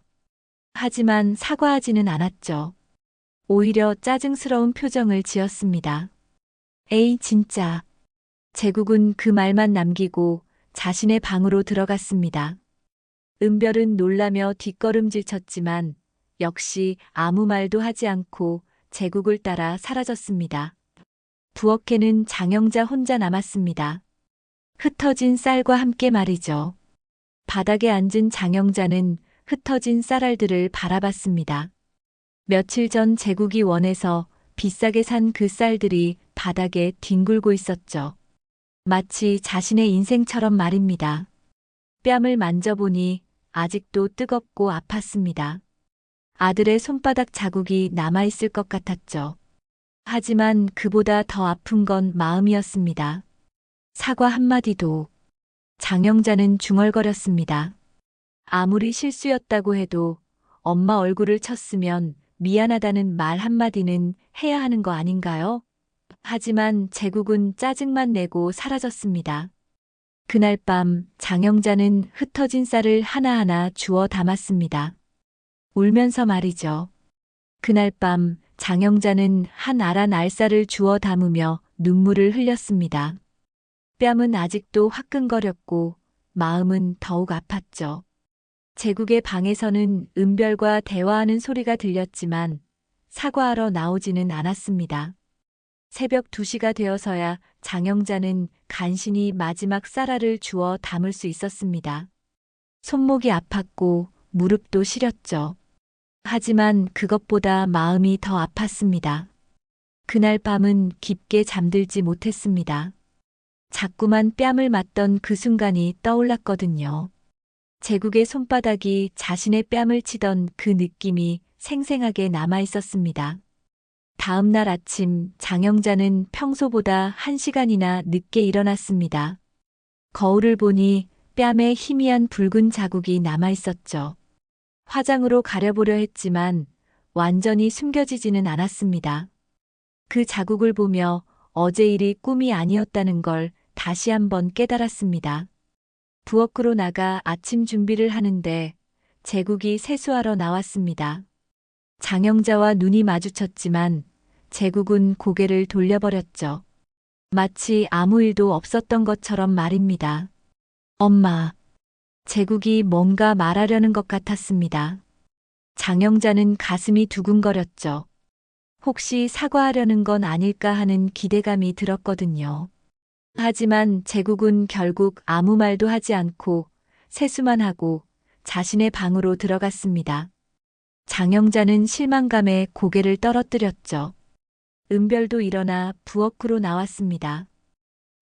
하지만 사과하지는 않았죠. 오히려 짜증스러운 표정을 지었습니다. 에이, 진짜. 제국은 그 말만 남기고 자신의 방으로 들어갔습니다. 은별은 놀라며 뒷걸음질 쳤지만 역시 아무 말도 하지 않고 제국을 따라 사라졌습니다. 부엌에는 장영자 혼자 남았습니다. 흩어진 쌀과 함께 말이죠. 바닥에 앉은 장영자는 흩어진 쌀알들을 바라봤습니다. 며칠 전 제국이 원해서 비싸게 산 그 쌀들이 바닥에 뒹굴고 있었죠. 마치 자신의 인생처럼 말입니다. 뺨을 만져보니 아직도 뜨겁고 아팠습니다. 아들의 손바닥 자국이 남아있을 것 같았죠. 하지만 그보다 더 아픈 건 마음이었습니다. 사과 한마디도. 장영자는 중얼거렸습니다. 아무리 실수였다고 해도 엄마 얼굴을 쳤으면 미안하다는 말 한마디는 해야 하는 거 아닌가요? 하지만 제국은 짜증만 내고 사라졌습니다. 그날 밤 장영자는 흩어진 쌀을 하나하나 주워 담았습니다. 울면서 말이죠. 그날 밤 장영자는 한 알한 알쌀을 주워 담으며 눈물을 흘렸습니다. 뺨은 아직도 화끈거렸고 마음은 더욱 아팠죠. 제국의 방에서는 은별과 대화하는 소리가 들렸지만 사과하러 나오지는 않았습니다. 새벽 2시가 되어서야 장영자는 간신히 마지막 쌀알을 주워 담을 수 있었습니다. 손목이 아팠고 무릎도 시렸죠. 하지만 그것보다 마음이 더 아팠습니다. 그날 밤은 깊게 잠들지 못했습니다. 자꾸만 뺨을 맞던 그 순간이 떠올랐거든요. 제국의 손바닥이 자신의 뺨을 치던 그 느낌이 생생하게 남아 있었습니다. 다음 날 아침 장영자는 평소보다 1시간이나 늦게 일어났습니다. 거울을 보니 뺨에 희미한 붉은 자국이 남아 있었죠. 화장으로 가려보려 했지만 완전히 숨겨지지는 않았습니다. 그 자국을 보며 어제 일이 꿈이 아니었다는 걸 다시 한번 깨달았습니다. 부엌으로 나가 아침 준비를 하는데 제국이 세수하러 나왔습니다. 장영자와 눈이 마주쳤지만 제국은 고개를 돌려버렸죠. 마치 아무 일도 없었던 것처럼 말입니다. 엄마. 제국이 뭔가 말하려는 것 같았습니다. 장영자는 가슴이 두근거렸죠. 혹시 사과하려는 건 아닐까 하는 기대감이 들었거든요. 하지만 제국은 결국 아무 말도 하지 않고 세수만 하고 자신의 방으로 들어갔습니다. 장영자는 실망감에 고개를 떨어뜨렸죠. 은별도 일어나 부엌으로 나왔습니다.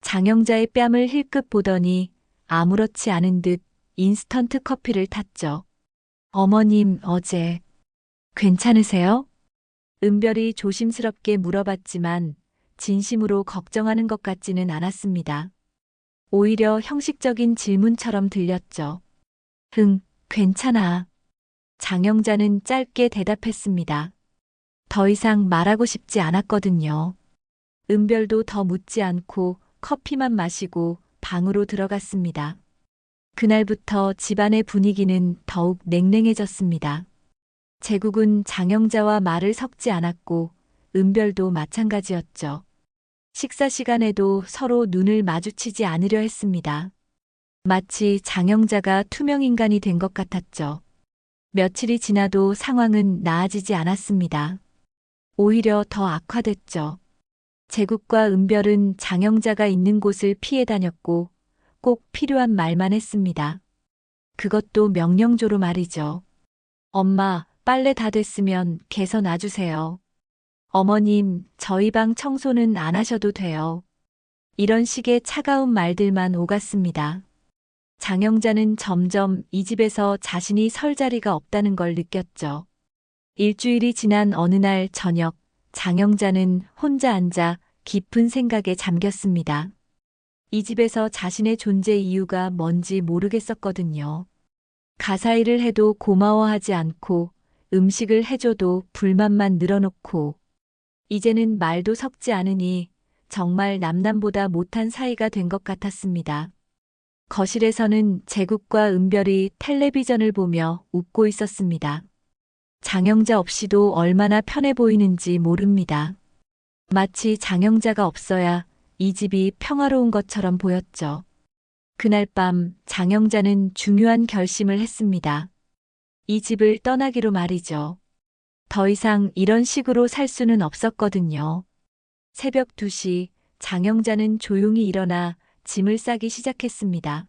장영자의 뺨을 힐끗 보더니 아무렇지 않은 듯 인스턴트 커피를 탔죠. 어머님, 어제 괜찮으세요? 은별이 조심스럽게 물어봤지만 진심으로 걱정하는 것 같지는 않았습니다. 오히려 형식적인 질문처럼 들렸죠. 응, 괜찮아. 장영자는 짧게 대답했습니다. 더 이상 말하고 싶지 않았거든요. 은별도 더 묻지 않고 커피만 마시고 방으로 들어갔습니다. 그날부터 집안의 분위기는 더욱 냉랭해졌습니다. 제국은 장영자와 말을 섞지 않았고 은별도 마찬가지였죠. 식사 시간에도 서로 눈을 마주치지 않으려 했습니다. 마치 장영자가 투명인간이 된 것 같았죠. 며칠이 지나도 상황은 나아지지 않았습니다. 오히려 더 악화됐죠. 제국과 은별은 장영자가 있는 곳을 피해 다녔고 꼭 필요한 말만 했습니다. 그것도 명령조로 말이죠. 엄마, 빨래 다 됐으면 개서 놔주세요. 어머님, 저희 방 청소는 안 하셔도 돼요. 이런 식의 차가운 말들만 오갔습니다. 장영자는 점점 이 집에서 자신이 설 자리가 없다는 걸 느꼈죠. 일주일이 지난 어느 날 저녁, 장영자는 혼자 앉아 깊은 생각에 잠겼습니다. 이 집에서 자신의 존재 이유가 뭔지 모르겠었거든요. 가사일을 해도 고마워하지 않고 음식을 해줘도 불만만 늘어놓고 이제는 말도 섞지 않으니 정말 남남보다 못한 사이가 된 것 같았습니다. 거실에서는 제국과 은별이 텔레비전을 보며 웃고 있었습니다. 장영자 없이도 얼마나 편해 보이는지 모릅니다. 마치 장영자가 없어야 이 집이 평화로운 것처럼 보였죠. 그날 밤 장영자는 중요한 결심을 했습니다. 이 집을 떠나기로 말이죠. 더 이상 이런 식으로 살 수는 없었거든요. 새벽 2시 장영자는 조용히 일어나 짐을 싸기 시작했습니다.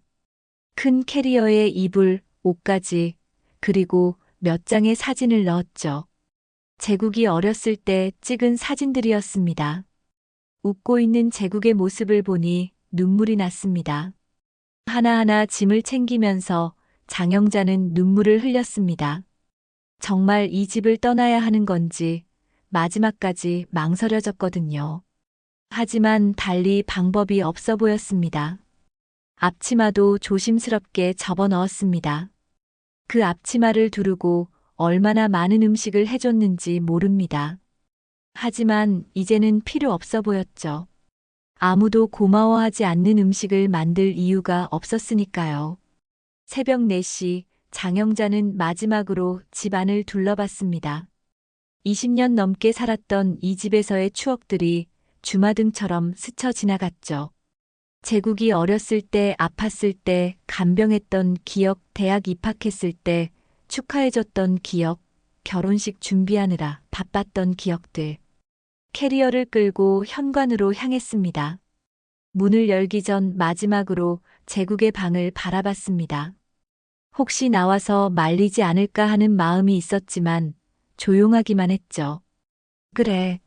큰 캐리어에 이불, 옷까지, 그리고 몇 장의 사진을 넣었죠. 제국이 어렸을 때 찍은 사진들이었습니다. 웃고 있는 제국의 모습을 보니 눈물이 났습니다. 하나하나 짐을 챙기면서 장영자는 눈물을 흘렸습니다. 정말 이 집을 떠나야 하는 건지 마지막까지 망설여졌거든요. 하지만 달리 방법이 없어 보였습니다. 앞치마도 조심스럽게 접어 넣었습니다. 그 앞치마를 두르고 얼마나 많은 음식을 해줬는지 모릅니다. 하지만 이제는 필요 없어 보였죠. 아무도 고마워하지 않는 음식을 만들 이유가 없었으니까요. 새벽 4시 장영자는 마지막으로 집안을 둘러봤습니다. 20년 넘게 살았던 이 집에서의 추억들이 주마등처럼 스쳐 지나갔죠. 제국이 어렸을 때 아팠을 때 간병했던 기억, 대학 입학했을 때 축하해줬던 기억, 결혼식 준비하느라 바빴던 기억들. 캐리어를 끌고 현관으로 향했습니다. 문을 열기 전 마지막으로 제국의 방을 바라봤습니다. 혹시 나와서 말리지 않을까 하는 마음이 있었지만 조용하기만 했죠. 그래,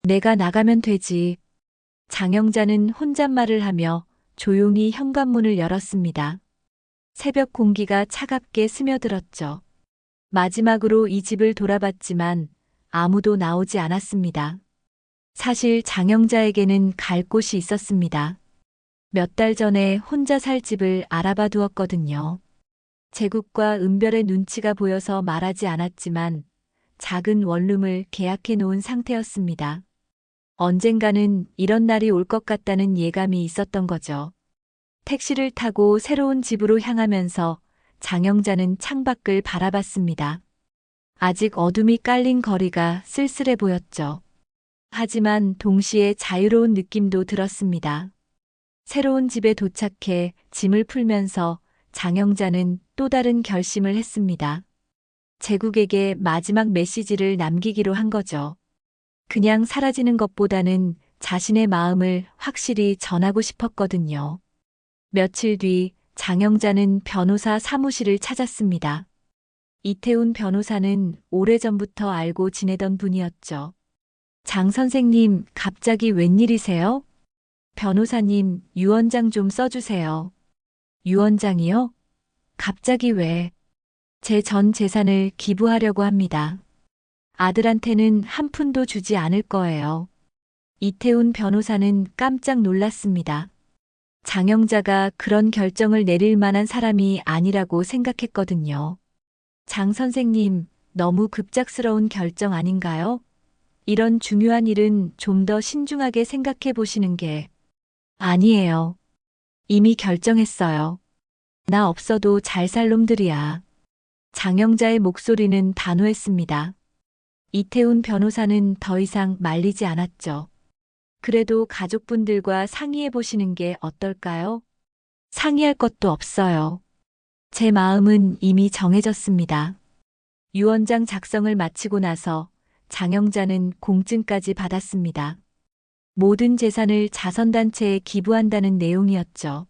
내가 나가면 되지. 장영자는 혼잣말을 하며 조용히 현관문을 열었습니다. 새벽 공기가 차갑게 스며들었죠. 마지막으로 이 집을 돌아봤지만 아무도 나오지 않았습니다. 사실 장영자에게는 갈 곳이 있었습니다. 몇 달 전에 혼자 살 집을 알아봐 두었거든요. 제국과 은별의 눈치가 보여서 말하지 않았지만 작은 원룸을 계약해 놓은 상태였습니다. 언젠가는 이런 날이 올 것 같다는 예감이 있었던 거죠. 택시를 타고 새로운 집으로 향하면서 장영자는 창밖을 바라봤습니다. 아직 어둠이 깔린 거리가 쓸쓸해 보였죠. 하지만 동시에 자유로운 느낌도 들었습니다. 새로운 집에 도착해 짐을 풀면서 장영자는 또 다른 결심을 했습니다. 제국에게 마지막 메시지를 남기기로 한 거죠. 그냥 사라지는 것보다는 자신의 마음을 확실히 전하고 싶었거든요. 며칠 뒤 장영자는 변호사 사무실을 찾았습니다. 이태훈 변호사는 오래전부터 알고 지내던 분이었죠. 장 선생님, 갑자기 웬일이세요? 변호사님, 유언장 좀 써주세요. 유언장이요? 갑자기 왜? 제 전 재산을 기부하려고 합니다. 아들한테는 한 푼도 주지 않을 거예요. 이태훈 변호사는 깜짝 놀랐습니다. 장영자가 그런 결정을 내릴 만한 사람이 아니라고 생각했거든요. 장 선생님, 너무 급작스러운 결정 아닌가요? 이런 중요한 일은 좀 더 신중하게 생각해 보시는 게. 아니에요. 이미 결정했어요. 나 없어도 잘 살 놈들이야. 장영자의 목소리는 단호했습니다. 이태훈 변호사는 더 이상 말리지 않았죠. 그래도 가족분들과 상의해 보시는 게 어떨까요? 상의할 것도 없어요. 제 마음은 이미 정해졌습니다. 유언장 작성을 마치고 나서 장영자는 공증까지 받았습니다. 모든 재산을 자선단체에 기부한다는 내용이었죠.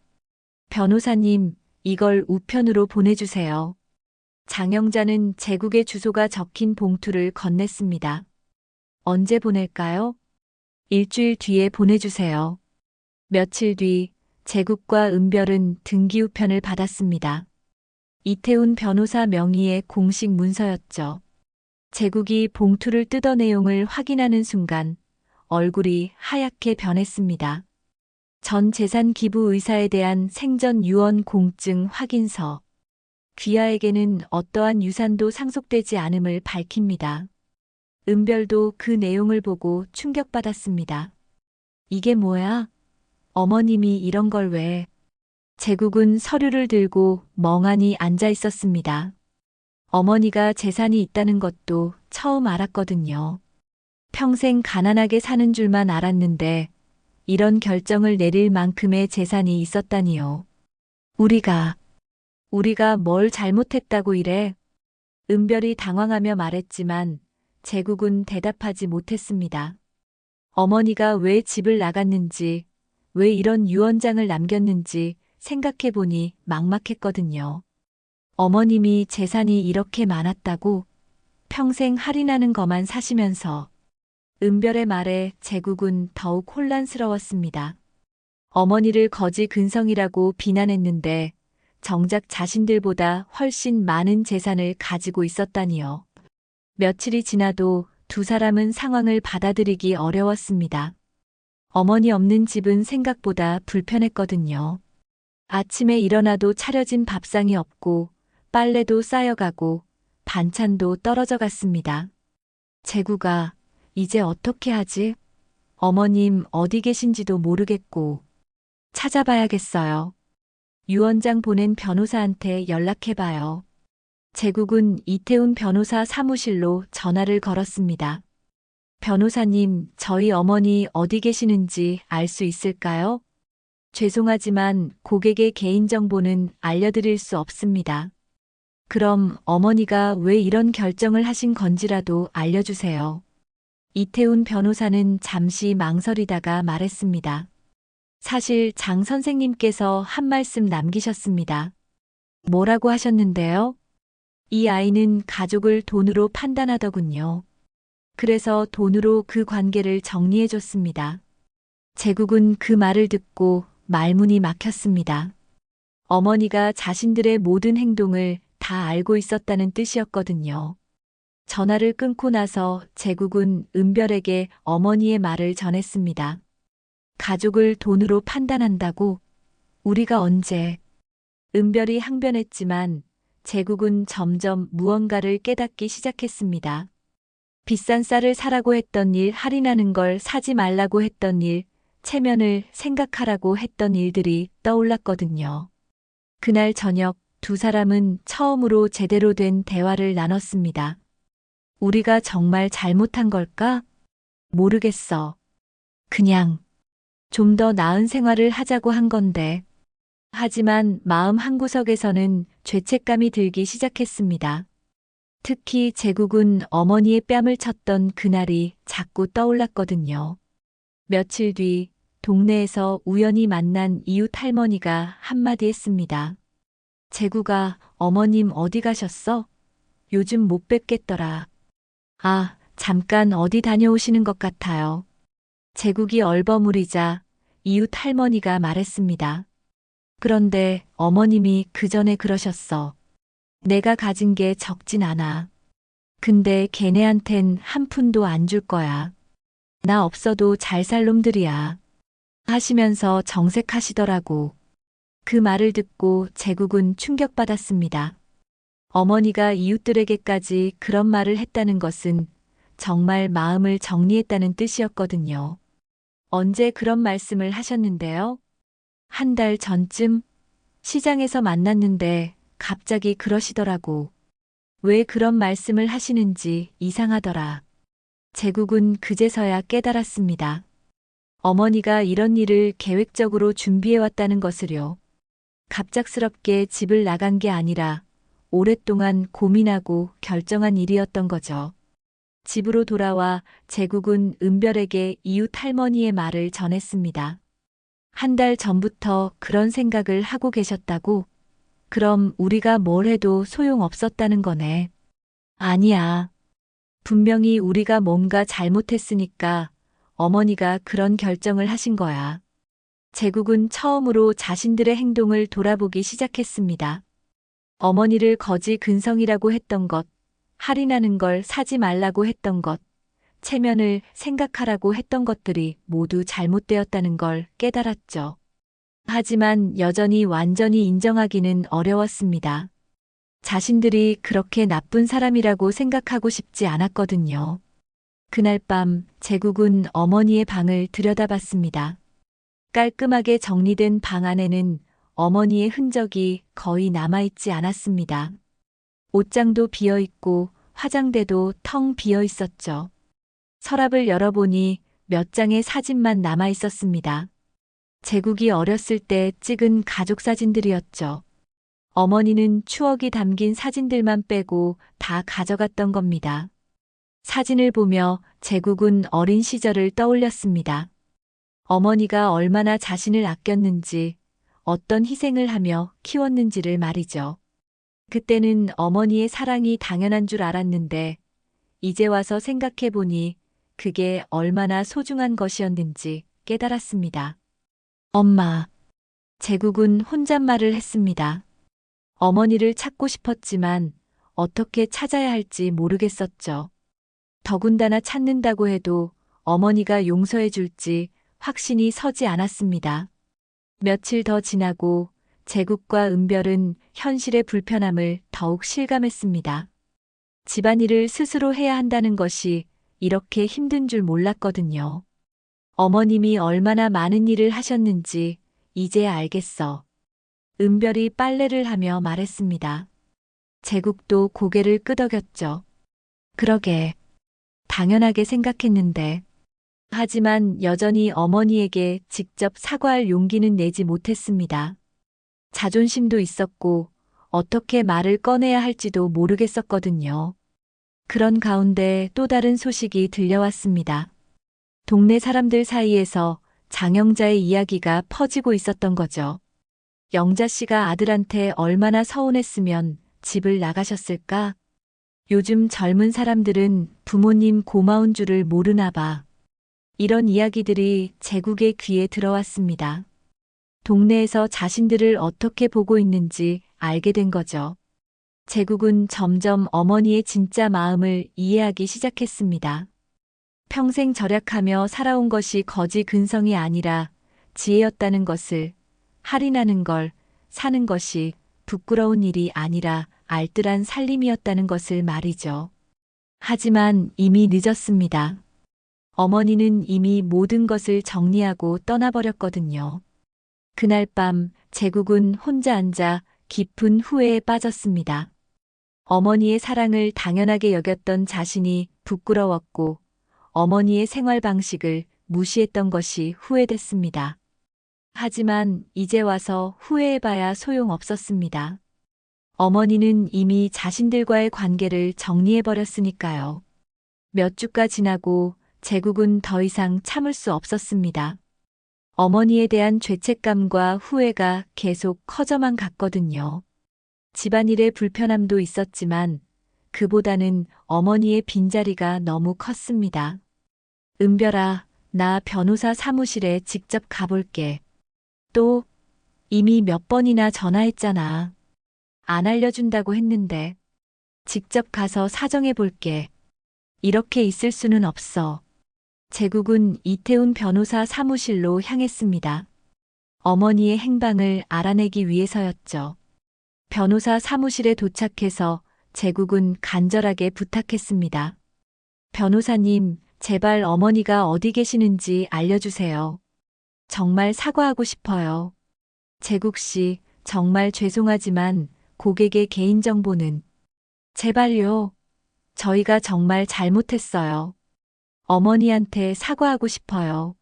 변호사님, 이걸 우편으로 보내주세요. 장영자는 제국의 주소가 적힌 봉투를 건넸습니다. 언제 보낼까요? 일주일 뒤에 보내주세요. 며칠 뒤 제국과 은별은 등기우편을 받았습니다. 이태훈 변호사 명의의 공식 문서였죠. 제국이 봉투를 뜯어 내용을 확인하는 순간 얼굴이 하얗게 변했습니다. 전 재산 기부 의사에 대한 생전 유언 공증 확인서. 귀하에게는 어떠한 유산도 상속되지 않음을 밝힙니다. 은별도 그 내용을 보고 충격받았습니다. 이게 뭐야? 어머님이 이런 걸 왜? 제국은 서류를 들고 멍하니 앉아 있었습니다. 어머니가 재산이 있다는 것도 처음 알았거든요. 평생 가난하게 사는 줄만 알았는데 이런 결정을 내릴 만큼의 재산이 있었다니요. 우리가 뭘 잘못했다고 이래? 은별이 당황하며 말했지만 제국은 대답하지 못했습니다. 어머니가 왜 집을 나갔는지, 왜 이런 유언장을 남겼는지 생각해보니 막막했거든요. 어머님이 재산이 이렇게 많았다고 평생 할인하는 것만 사시면서. 은별의 말에 제국은 더욱 혼란스러웠습니다. 어머니를 거지 근성이라고 비난했는데 정작 자신들보다 훨씬 많은 재산을 가지고 있었다니요. 며칠이 지나도 두 사람은 상황을 받아들이기 어려웠습니다. 어머니 없는 집은 생각보다 불편했거든요. 아침에 일어나도 차려진 밥상이 없고 빨래도 쌓여가고 반찬도 떨어져 갔습니다. 제국아, 이제 어떻게 하지? 어머님 어디 계신지도 모르겠고. 찾아봐야겠어요. 유언장 보낸 변호사한테 연락해봐요. 제국은 이태훈 변호사 사무실로 전화를 걸었습니다. 변호사님, 저희 어머니 어디 계시는지 알 수 있을까요? 죄송하지만 고객의 개인정보는 알려드릴 수 없습니다. 그럼 어머니가 왜 이런 결정을 하신 건지라도 알려주세요. 이태훈 변호사는 잠시 망설이다가 말했습니다. 사실 장 선생님께서 한 말씀 남기셨습니다. 뭐라고 하셨는데요? 이 아이는 가족을 돈으로 판단하더군요. 그래서 돈으로 그 관계를 정리해줬습니다. 제국은 그 말을 듣고 말문이 막혔습니다. 어머니가 자신들의 모든 행동을 다 알고 있었다는 뜻이었거든요. 전화를 끊고 나서 제국은 은별에게 어머니의 말을 전했습니다. 가족을 돈으로 판단한다고? 우리가 언제? 은별이 항변했지만 제국은 점점 무언가를 깨닫기 시작했습니다. 비싼 쌀을 사라고 했던 일, 할인하는 걸 사지 말라고 했던 일, 체면을 생각하라고 했던 일들이 떠올랐거든요. 그날 저녁 두 사람은 처음으로 제대로 된 대화를 나눴습니다. 우리가 정말 잘못한 걸까? 모르겠어. 그냥 좀 더 나은 생활을 하자고 한 건데. 하지만 마음 한구석에서는 죄책감이 들기 시작했습니다. 특히 제국은 어머니의 뺨을 쳤던 그날이 자꾸 떠올랐거든요. 며칠 뒤 동네에서 우연히 만난 이웃 할머니가 한마디 했습니다. 제국아, 어머님 어디 가셨어? 요즘 못 뵙겠더라. 아, 잠깐 어디 다녀오시는 것 같아요. 제국이 얼버무리자 이웃 할머니가 말했습니다. 그런데 어머님이 그 전에 그러셨어. 내가 가진 게 적진 않아. 근데 걔네한텐 한 푼도 안 줄 거야. 나 없어도 잘 살 놈들이야. 하시면서 정색하시더라고. 그 말을 듣고 제국은 충격받았습니다. 어머니가 이웃들에게까지 그런 말을 했다는 것은 정말 마음을 정리했다는 뜻이었거든요. 언제 그런 말씀을 하셨는데요? 한 달 전쯤 시장에서 만났는데 갑자기 그러시더라고. 왜 그런 말씀을 하시는지 이상하더라. 제국은 그제서야 깨달았습니다. 어머니가 이런 일을 계획적으로 준비해왔다는 것을요. 갑작스럽게 집을 나간 게 아니라 오랫동안 고민하고 결정한 일이었던 거죠. 집으로 돌아와 제국은 은별에게 이웃 할머니의 말을 전했습니다. 한 달 전부터 그런 생각을 하고 계셨다고? 그럼 우리가 뭘 해도 소용없었다는 거네. 아니야. 분명히 우리가 뭔가 잘못했으니까 어머니가 그런 결정을 하신 거야. 제국은 처음으로 자신들의 행동을 돌아보기 시작했습니다. 어머니를 거지 근성이라고 했던 것, 할인하는 걸 사지 말라고 했던 것, 체면을 생각하라고 했던 것들이 모두 잘못되었다는 걸 깨달았죠. 하지만 여전히 완전히 인정하기는 어려웠습니다. 자신들이 그렇게 나쁜 사람이라고 생각하고 싶지 않았거든요. 그날 밤 제국은 어머니의 방을 들여다봤습니다. 깔끔하게 정리된 방 안에는 어머니의 흔적이 거의 남아있지 않았습니다. 옷장도 비어있고 화장대도 텅 비어 있었죠. 서랍을 열어보니 몇 장의 사진만 남아 있었습니다. 제국이 어렸을 때 찍은 가족 사진들이었죠. 어머니는 추억이 담긴 사진들만 빼고 다 가져갔던 겁니다. 사진을 보며 제국은 어린 시절을 떠올렸습니다. 어머니가 얼마나 자신을 아꼈는지, 어떤 희생을 하며 키웠는지를 말이죠. 그때는 어머니의 사랑이 당연한 줄 알았는데, 이제 와서 생각해 보니 그게 얼마나 소중한 것이었는지 깨달았습니다. 엄마. 제국은 혼잣말을 했습니다. 어머니를 찾고 싶었지만 어떻게 찾아야 할지 모르겠었죠. 더군다나 찾는다고 해도 어머니가 용서해 줄지 확신이 서지 않았습니다. 며칠 더 지나고 제국과 은별은 현실의 불편함을 더욱 실감했습니다. 집안일을 스스로 해야 한다는 것이 이렇게 힘든 줄 몰랐거든요. 어머님이 얼마나 많은 일을 하셨는지 이제야 알겠어. 은별이 빨래를 하며 말했습니다. 제국도 고개를 끄덕였죠. 그러게. 당연하게 생각했는데. 하지만 여전히 어머니에게 직접 사과할 용기는 내지 못했습니다. 자존심도 있었고 어떻게 말을 꺼내야 할지도 모르겠었거든요. 그런 가운데 또 다른 소식이 들려왔습니다. 동네 사람들 사이에서 장영자의 이야기가 퍼지고 있었던 거죠. 영자 씨가 아들한테 얼마나 서운했으면 집을 나가셨을까? 요즘 젊은 사람들은 부모님 고마운 줄을 모르나 봐. 이런 이야기들이 제국의 귀에 들어왔습니다. 동네에서 자신들을 어떻게 보고 있는지 알게 된 거죠. 제국은 점점 어머니의 진짜 마음을 이해하기 시작했습니다. 평생 절약하며 살아온 것이 거지 근성이 아니라 지혜였다는 것을, 할인하는 걸 사는 것이 부끄러운 일이 아니라 알뜰한 살림이었다는 것을 말이죠. 하지만 이미 늦었습니다. 어머니는 이미 모든 것을 정리하고 떠나버렸거든요. 그날 밤 제국은 혼자 앉아 깊은 후회에 빠졌습니다. 어머니의 사랑을 당연하게 여겼던 자신이 부끄러웠고 어머니의 생활 방식을 무시했던 것이 후회됐습니다. 하지만 이제 와서 후회해봐야 소용없었습니다. 어머니는 이미 자신들과의 관계를 정리해버렸으니까요. 몇 주가 지나고 제국은 더 이상 참을 수 없었습니다. 어머니에 대한 죄책감과 후회가 계속 커져만 갔거든요. 집안일의 불편함도 있었지만 그보다는 어머니의 빈자리가 너무 컸습니다. 은별아, 나 변호사 사무실에 직접 가볼게. 또 이미 몇 번이나 전화했잖아. 안 알려준다고 했는데 직접 가서 사정해 볼게. 이렇게 있을 수는 없어. 제국은 이태훈 변호사 사무실로 향했습니다. 어머니의 행방을 알아내기 위해서였죠. 변호사 사무실에 도착해서 제국은 간절하게 부탁했습니다. 변호사님, 제발 어머니가 어디 계시는지 알려주세요. 정말 사과하고 싶어요. 제국 씨, 정말 죄송하지만 고객의 개인정보는 제발요. 저희가 정말 잘못했어요. 어머니한테 사과하고 싶어요.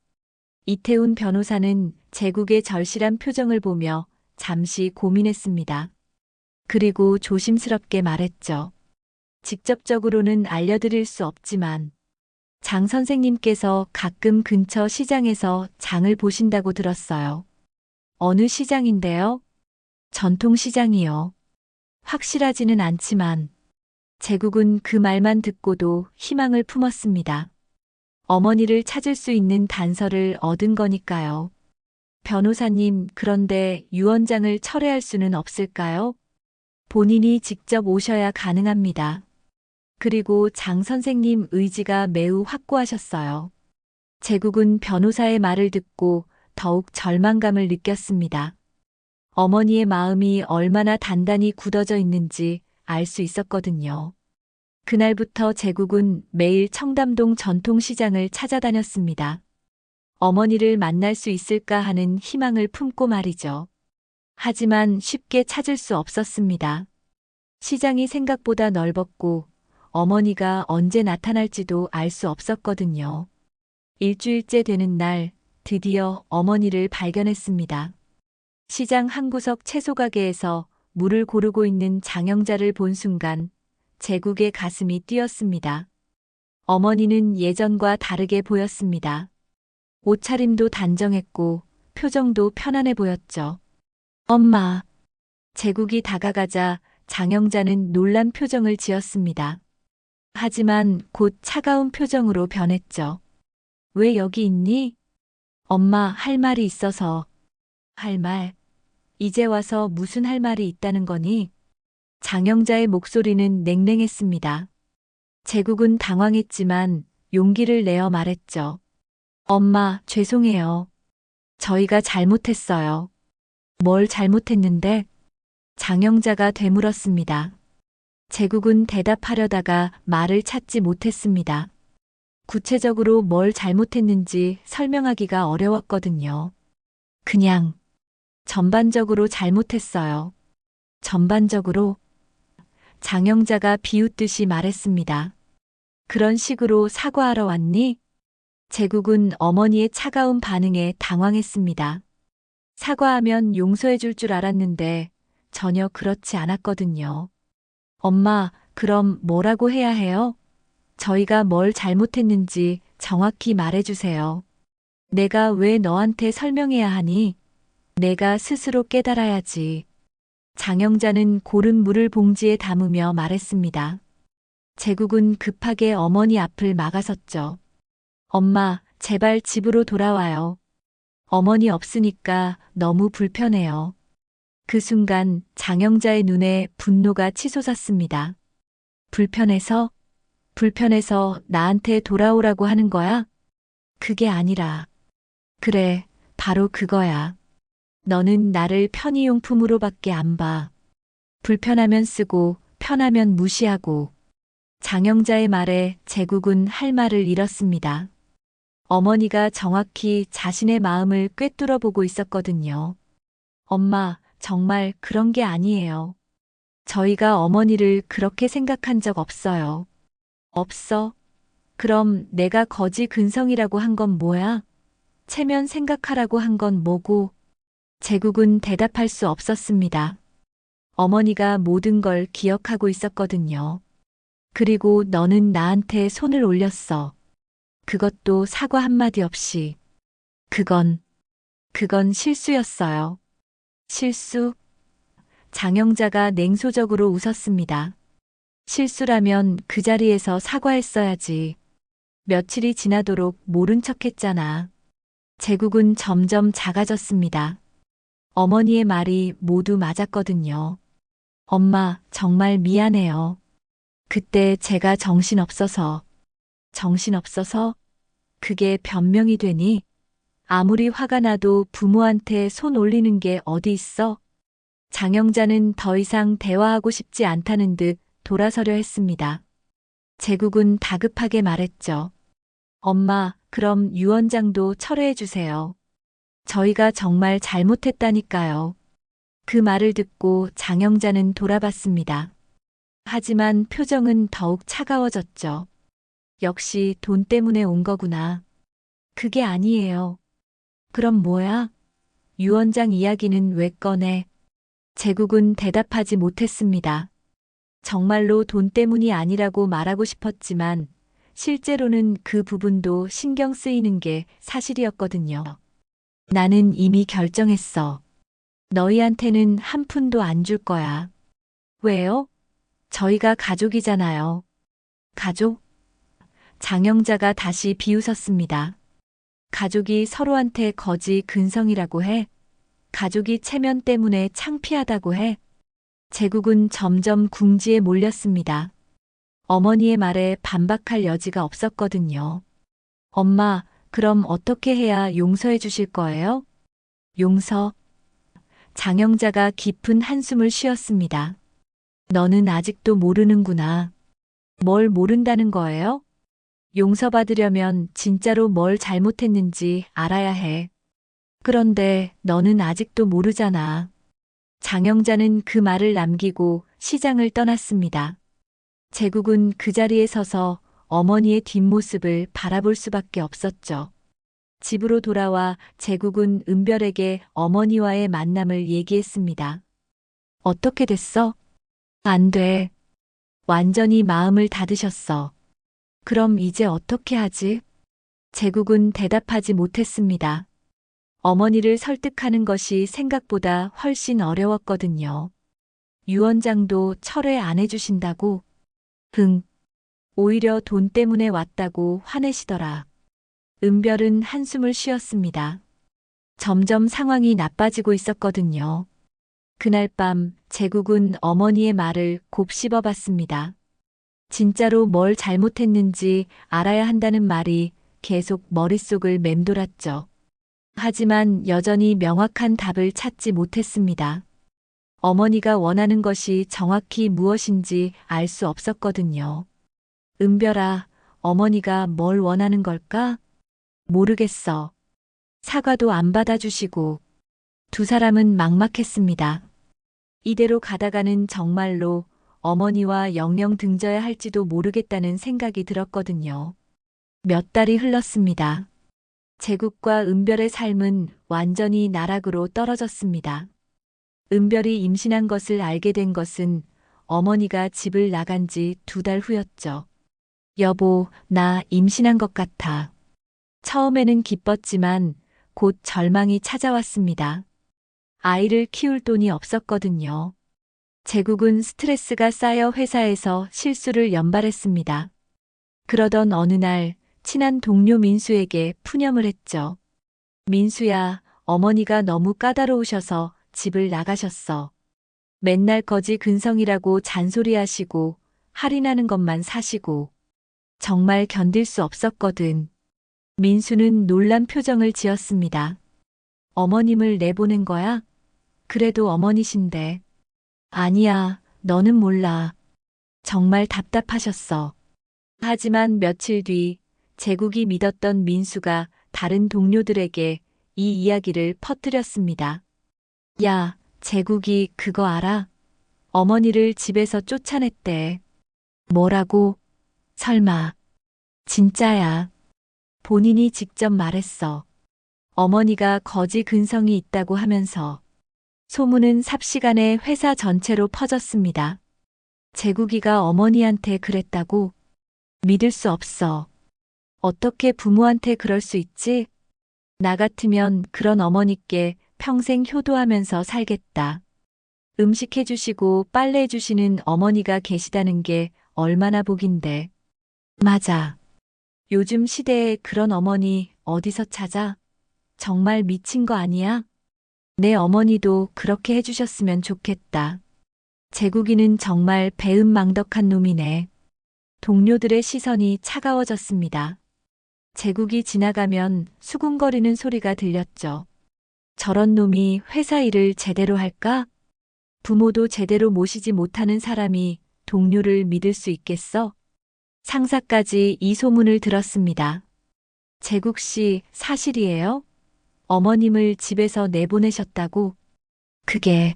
이태훈 변호사는 제국의 절실한 표정을 보며 잠시 고민했습니다. 그리고 조심스럽게 말했죠. 직접적으로는 알려드릴 수 없지만 장 선생님께서 가끔 근처 시장에서 장을 보신다고 들었어요. 어느 시장인데요? 전통시장이요. 확실하지는 않지만 제국은 그 말만 듣고도 희망을 품었습니다. 어머니를 찾을 수 있는 단서를 얻은 거니까요. 변호사님, 그런데 유 원장을 철회할 수는 없을까요? 본인이 직접 오셔야 가능합니다. 그리고 장 선생님 의지가 매우 확고하셨어요. 제국은 변호사의 말을 듣고 더욱 절망감을 느꼈습니다. 어머니의 마음이 얼마나 단단히 굳어져 있는지 알 수 있었거든요. 그날부터 제국은 매일 청담동 전통시장을 찾아다녔습니다. 어머니를 만날 수 있을까 하는 희망을 품고 말이죠. 하지만 쉽게 찾을 수 없었습니다. 시장이 생각보다 넓었고 어머니가 언제 나타날지도 알 수 없었거든요. 일주일째 되는 날 드디어 어머니를 발견했습니다. 시장 한 구석 채소가게에서 물을 고르고 있는 장영자를 본 순간 제국의 가슴이 뛰었습니다. 어머니는 예전과 다르게 보였습니다. 옷차림도 단정했고 표정도 편안해 보였죠. 엄마. 제국이 다가가자 장영자는 놀란 표정을 지었습니다. 하지만 곧 차가운 표정으로 변했죠. 왜 여기 있니? 엄마, 할 말이 있어서. 할 말? 이제 와서 무슨 할 말이 있다는 거니? 장영자의 목소리는 냉랭했습니다. 제국은 당황했지만 용기를 내어 말했죠. 엄마, 죄송해요. 저희가 잘못했어요. 뭘 잘못했는데? 장영자가 되물었습니다. 제국은 대답하려다가 말을 찾지 못했습니다. 구체적으로 뭘 잘못했는지 설명하기가 어려웠거든요. 그냥 전반적으로 잘못했어요. 전반적으로? 장영자가 비웃듯이 말했습니다. 그런 식으로 사과하러 왔니? 제국은 어머니의 차가운 반응에 당황했습니다. 사과하면 용서해 줄 줄 알았는데 전혀 그렇지 않았거든요. 엄마, 그럼 뭐라고 해야 해요? 저희가 뭘 잘못했는지 정확히 말해주세요. 내가 왜 너한테 설명해야 하니? 내가 스스로 깨달아야지. 장영자는 고른 물을 봉지에 담으며 말했습니다. 제국은 급하게 어머니 앞을 막아섰죠. 엄마, 제발 집으로 돌아와요. 어머니 없으니까 너무 불편해요. 그 순간 장영자의 눈에 분노가 치솟았습니다. 불편해서 나한테 돌아오라고 하는 거야? 그게 아니라. 그래, 바로 그거야. 너는 나를 편의용품으로밖에 안 봐. 불편하면 쓰고 편하면 무시하고. 장영자의 말에 제국은 할 말을 잃었습니다. 어머니가 정확히 자신의 마음을 꿰뚫어 보고 있었거든요. 엄마, 정말 그런 게 아니에요. 저희가 어머니를 그렇게 생각한 적 없어요. 없어? 그럼 내가 거지 근성이라고 한 건 뭐야? 체면 생각하라고 한 건 뭐고? 제국은 대답할 수 없었습니다. 어머니가 모든 걸 기억하고 있었거든요. 그리고 너는 나한테 손을 올렸어. 그것도 사과 한마디 없이. 그건 실수였어요. 실수? 장영자가 냉소적으로 웃었습니다. 실수라면 그 자리에서 사과했어야지. 며칠이 지나도록 모른 척했잖아. 제국은 점점 작아졌습니다. 어머니의 말이 모두 맞았거든요. 엄마, 정말 미안해요. 그때 제가 정신없어서. 정신없어서? 그게 변명이 되니? 아무리 화가 나도 부모한테 손 올리는 게 어디 있어? 장영자는 더 이상 대화하고 싶지 않다는 듯 돌아서려 했습니다. 제국은 다급하게 말했죠. 엄마, 그럼 유 원장도 철회해 주세요. 저희가 정말 잘못했다니까요. 그 말을 듣고 장영자는 돌아봤습니다. 하지만 표정은 더욱 차가워졌죠. 역시 돈 때문에 온 거구나. 그게 아니에요. 그럼 뭐야? 유 원장 이야기는 왜 꺼내? 제국은 대답하지 못했습니다. 정말로 돈 때문이 아니라고 말하고 싶었지만 실제로는 그 부분도 신경 쓰이는 게 사실이었거든요. 나는 이미 결정했어. 너희한테는 한 푼도 안 줄 거야. 왜요? 저희가 가족이잖아요. 가족? 장영자가 다시 비웃었습니다. 가족이 서로한테 거지 근성이라고 해. 가족이 체면 때문에 창피하다고 해. 제국은 점점 궁지에 몰렸습니다. 어머니의 말에 반박할 여지가 없었거든요. 엄마, 그럼 어떻게 해야 용서해 주실 거예요? 용서. 장영자가 깊은 한숨을 쉬었습니다. 너는 아직도 모르는구나. 뭘 모른다는 거예요? 용서받으려면 진짜로 뭘 잘못했는지 알아야 해. 그런데 너는 아직도 모르잖아. 장영자는 그 말을 남기고 시장을 떠났습니다. 제국은 그 자리에 서서 어머니의 뒷모습을 바라볼 수밖에 없었죠. 집으로 돌아와 제국은 은별에게 어머니와의 만남을 얘기했습니다. 어떻게 됐어? 안 돼. 완전히 마음을 닫으셨어. 그럼 이제 어떻게 하지? 제국은 대답하지 못했습니다. 어머니를 설득하는 것이 생각보다 훨씬 어려웠거든요. 유원장도 철회 안 해주신다고? 오히려 돈 때문에 왔다고 화내시더라. 은별은 한숨을 쉬었습니다. 점점 상황이 나빠지고 있었거든요. 그날 밤 제국은 어머니의 말을 곱씹어 봤습니다. 진짜로 뭘 잘못했는지 알아야 한다는 말이 계속 머릿속을 맴돌았죠. 하지만 여전히 명확한 답을 찾지 못했습니다. 어머니가 원하는 것이 정확히 무엇인지 알 수 없었거든요. 은별아, 어머니가 뭘 원하는 걸까? 모르겠어. 사과도 안 받아주시고. 두 사람은 막막했습니다. 이대로 가다가는 정말로 어머니와 영영 등져야 할지도 모르겠다는 생각이 들었거든요. 몇 달이 흘렀습니다. 제국과 은별의 삶은 완전히 나락으로 떨어졌습니다. 은별이 임신한 것을 알게 된 것은 어머니가 집을 나간 지 2달 후였죠. 여보, 나 임신한 것 같아. 처음에는 기뻤지만 곧 절망이 찾아왔습니다. 아이를 키울 돈이 없었거든요. 제국은 스트레스가 쌓여 회사에서 실수를 연발했습니다. 그러던 어느 날 친한 동료 민수에게 푸념을 했죠. 민수야, 어머니가 너무 까다로우셔서 집을 나가셨어. 맨날 거지 근성이라고 잔소리하시고 할인하는 것만 사시고. 정말 견딜 수 없었거든. 민수는 놀란 표정을 지었습니다. 어머님을 내보낸 거야? 그래도 어머니신데. 아니야, 너는 몰라. 정말 답답하셨어. 하지만 며칠 뒤 제국이 믿었던 민수가 다른 동료들에게 이 이야기를 퍼뜨렸습니다. 야, 제국이 그거 알아? 어머니를 집에서 쫓아냈대. 뭐라고? 설마. 진짜야. 본인이 직접 말했어. 어머니가 거지 근성이 있다고 하면서. 소문은 삽시간에 회사 전체로 퍼졌습니다. 제국이가 어머니한테 그랬다고? 믿을 수 없어. 어떻게 부모한테 그럴 수 있지? 나 같으면 그런 어머니께 평생 효도하면서 살겠다. 음식 해주시고 빨래 해주시는 어머니가 계시다는 게 얼마나 복인데. 맞아. 요즘 시대에 그런 어머니 어디서 찾아? 정말 미친 거 아니야? 내 어머니도 그렇게 해주셨으면 좋겠다. 제국이는 정말 배은망덕한 놈이네. 동료들의 시선이 차가워졌습니다. 제국이 지나가면 수군거리는 소리가 들렸죠. 저런 놈이 회사 일을 제대로 할까? 부모도 제대로 모시지 못하는 사람이 동료를 믿을 수 있겠어? 상사까지 이 소문을 들었습니다. 제국 씨, 사실이에요? 어머님을 집에서 내보내셨다고? 그게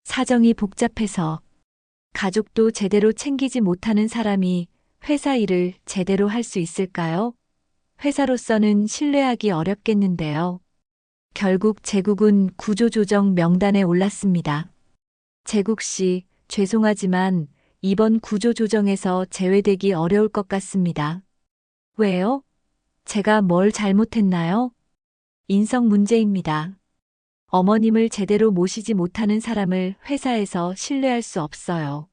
사정이 복잡해서 가족도 제대로 챙기지 못하는 사람이 회사 일을 제대로 할 수 있을까요? 회사로서는 신뢰하기 어렵겠는데요. 결국 제국은 구조조정 명단에 올랐습니다. 제국 씨, 죄송하지만 이번 구조조정에서 제외되기 어려울 것 같습니다. 왜요? 제가 뭘 잘못했나요? 인성 문제입니다. 어머님을 제대로 모시지 못하는 사람을 회사에서 신뢰할 수 없어요.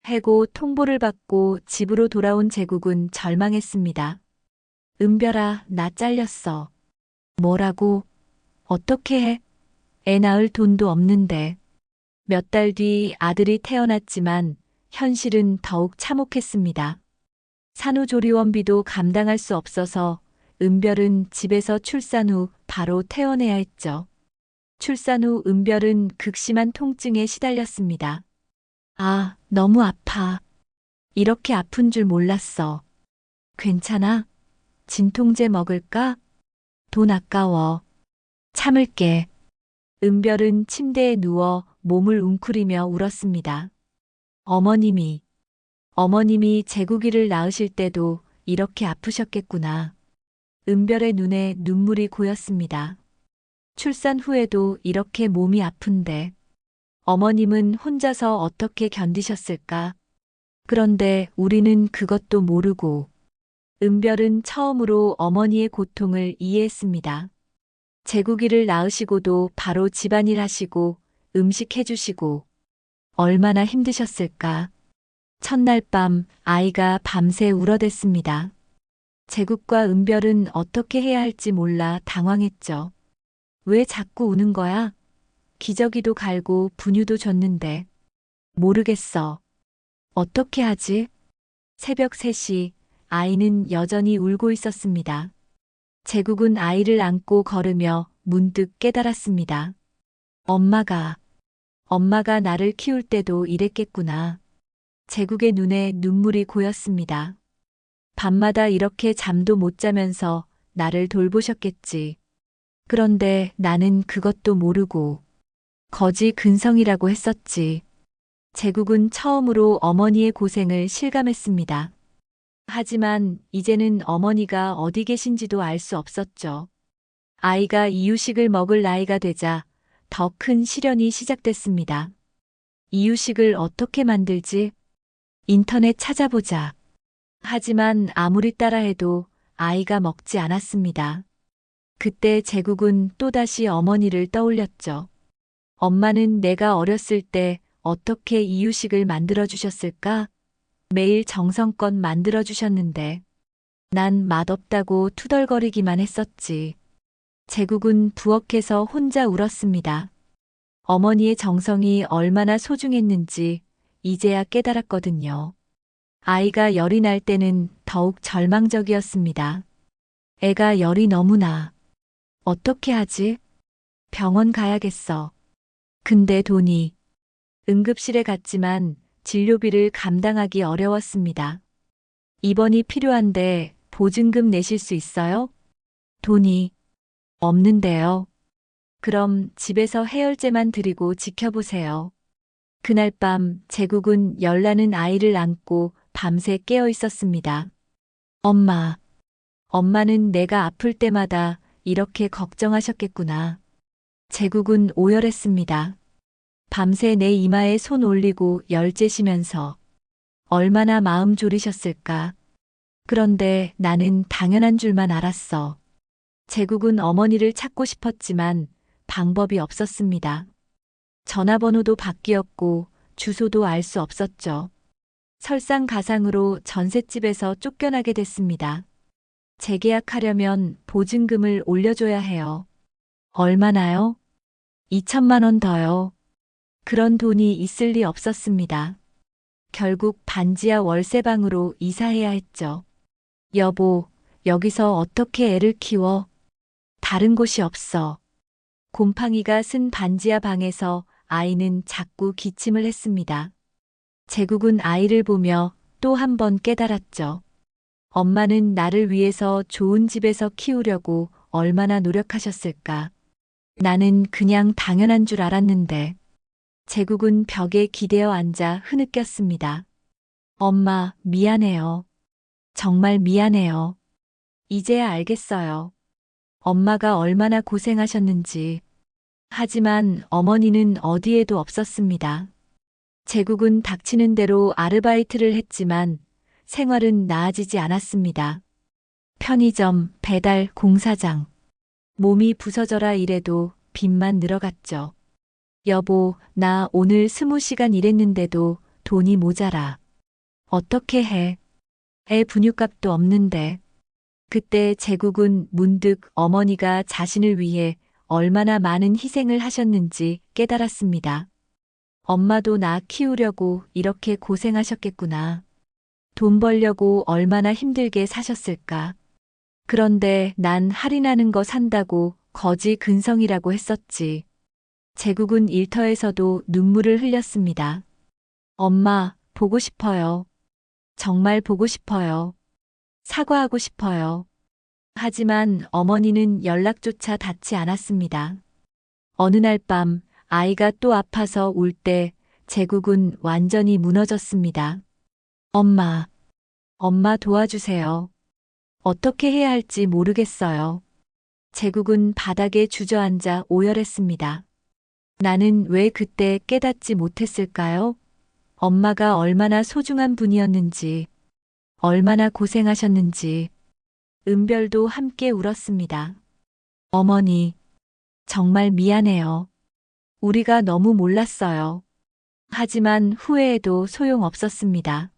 해고 통보를 받고 집으로 돌아온 제국은 절망했습니다. 은별아, 나 잘렸어. 뭐라고? 어떻게 해? 애 낳을 돈도 없는데. 몇 달 뒤 아들이 태어났지만 현실은 더욱 참혹했습니다. 산후조리원비도 감당할 수 없어서 은별은 집에서 출산 후 바로 퇴원해야 했죠. 출산 후 은별은 극심한 통증에 시달렸습니다. 아, 너무 아파. 이렇게 아픈 줄 몰랐어. 괜찮아? 진통제 먹을까? 돈 아까워. 참을게. 은별은 침대에 누워 몸을 웅크리며 울었습니다. 어머님이 제국이를 낳으실 때도 이렇게 아프셨겠구나. 은별의 눈에 눈물이 고였습니다. 출산 후에도 이렇게 몸이 아픈데 어머님은 혼자서 어떻게 견디셨을까? 그런데 우리는 그것도 모르고 은별은 처음으로 어머니의 고통을 이해했습니다. 제국이를 낳으시고도 바로 집안일 하시고 음식 해주시고 얼마나 힘드셨을까? 첫날 밤 아이가 밤새 울어댔습니다. 제국과 은별은 어떻게 해야 할지 몰라 당황했죠. 왜 자꾸 우는 거야? 기저귀도 갈고 분유도 줬는데. 모르겠어. 어떻게 하지? 새벽 3시 아이는 여전히 울고 있었습니다. 제국은 아이를 안고 걸으며 문득 깨달았습니다. 엄마가 나를 키울 때도 이랬겠구나. 제국의 눈에 눈물이 고였습니다. 밤마다 이렇게 잠도 못 자면서 나를 돌보셨겠지. 그런데 나는 그것도 모르고 거지 근성이라고 했었지. 제국은 처음으로 어머니의 고생을 실감했습니다. 하지만 이제는 어머니가 어디 계신지도 알 수 없었죠. 아이가 이유식을 먹을 나이가 되자 더 큰 시련이 시작됐습니다. 이유식을 어떻게 만들지? 인터넷 찾아보자. 하지만 아무리 따라해도 아이가 먹지 않았습니다. 그때 제국은 또다시 어머니를 떠올렸죠. 엄마는 내가 어렸을 때 어떻게 이유식을 만들어 주셨을까? 매일 정성껏 만들어 주셨는데 난 맛없다고 투덜거리기만 했었지. 제국은 부엌에서 혼자 울었습니다. 어머니의 정성이 얼마나 소중했는지 이제야 깨달았거든요. 아이가 열이 날 때는 더욱 절망적이었습니다. 애가 열이 너무 나. 어떻게 하지? 병원 가야겠어. 근데 돈이. 응급실에 갔지만 진료비를 감당하기 어려웠습니다. 입원이 필요한데 보증금 내실 수 있어요? 돈이 없는데요. 그럼 집에서 해열제만 드리고 지켜보세요. 그날 밤 제국은 열나는 아이를 안고 밤새 깨어 있었습니다. 엄마는 내가 아플 때마다 이렇게 걱정하셨겠구나. 제국은 오열했습니다. 밤새 내 이마에 손 올리고 열재시면서 얼마나 마음 졸이셨을까. 그런데 나는 당연한 줄만 알았어. 제국은 어머니를 찾고 싶었지만 방법이 없었습니다. 전화번호도 바뀌었고 주소도 알 수 없었죠. 설상가상으로 전셋집에서 쫓겨나게 됐습니다. 재계약하려면 보증금을 올려줘야 해요. 얼마나요? 2천만 원 더요. 그런 돈이 있을 리 없었습니다. 결국 반지하 월세방으로 이사해야 했죠. 여보, 여기서 어떻게 애를 키워? 다른 곳이 없어. 곰팡이가 쓴 반지하 방에서 아이는 자꾸 기침을 했습니다. 제국은 아이를 보며 또 한 번 깨달았죠. 엄마는 나를 위해서 좋은 집에서 키우려고 얼마나 노력하셨을까. 나는 그냥 당연한 줄 알았는데. 제국은 벽에 기대어 앉아 흐느꼈습니다. 엄마, 미안해요. 정말 미안해요. 이제야 알겠어요. 엄마가 얼마나 고생하셨는지. 하지만 어머니는 어디에도 없었습니다. 제국은 닥치는 대로 아르바이트를 했지만 생활은 나아지지 않았습니다. 편의점, 배달, 공사장. 몸이 부서져라 일해도 빚만 늘어갔죠. 여보, 나 오늘 20시간 일했는데도 돈이 모자라. 어떻게 해? 애 분유값도 없는데. 그때 제국은 문득 어머니가 자신을 위해 얼마나 많은 희생을 하셨는지 깨달았습니다. 엄마도 나 키우려고 이렇게 고생하셨겠구나. 돈 벌려고 얼마나 힘들게 사셨을까. 그런데 난 할인하는 거 산다고 거지 근성이라고 했었지. 제국은 일터에서도 눈물을 흘렸습니다. 엄마, 보고 싶어요. 정말 보고 싶어요. 사과하고 싶어요. 하지만 어머니는 연락조차 닿지 않았습니다. 어느 날 밤 아이가 또 아파서 울 때 제국은 완전히 무너졌습니다. 엄마, 엄마 도와주세요. 어떻게 해야 할지 모르겠어요. 제국은 바닥에 주저앉아 오열했습니다. 나는 왜 그때 깨닫지 못했을까요? 엄마가 얼마나 소중한 분이었는지, 얼마나 고생하셨는지. 은별도 함께 울었습니다. 어머니, 정말 미안해요. 우리가 너무 몰랐어요. 하지만 후회해도 소용없었습니다.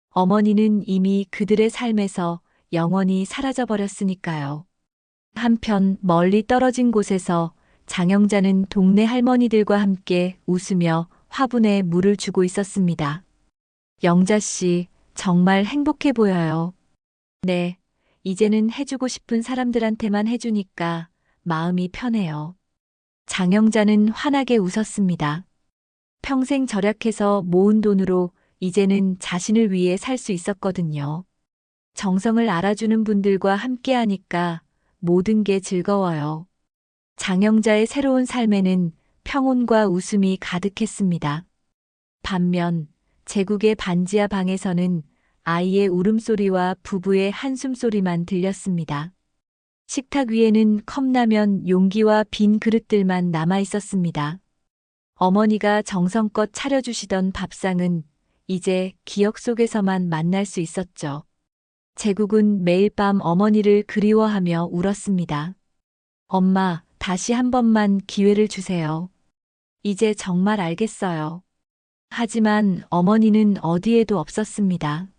어머니는 이미 그들의 삶에서 영원히 사라져버렸으니까요. 한편 멀리 떨어진 곳에서 장영자는 동네 할머니들과 함께 웃으며 화분에 물을 주고 있었습니다. 영자 씨, 정말 행복해 보여요. 네, 이제는 해주고 싶은 사람들한테만 해주니까 마음이 편해요. 장영자는 환하게 웃었습니다. 평생 절약해서 모은 돈으로 이제는 자신을 위해 살 수 있었거든요. 정성을 알아주는 분들과 함께하니까 모든 게 즐거워요. 장영자의 새로운 삶에는 평온과 웃음이 가득했습니다. 반면 제국의 반지하 방에서는 아이의 울음소리와 부부의 한숨소리만 들렸습니다. 식탁 위에는 컵라면 용기와 빈 그릇들만 남아 있었습니다. 어머니가 정성껏 차려주시던 밥상은 이제 기억 속에서만 만날 수 있었죠. 제국은 매일 밤 어머니를 그리워하며 울었습니다. 엄마, 다시 한 번만 기회를 주세요. 이제 정말 알겠어요. 하지만 어머니는 어디에도 없었습니다.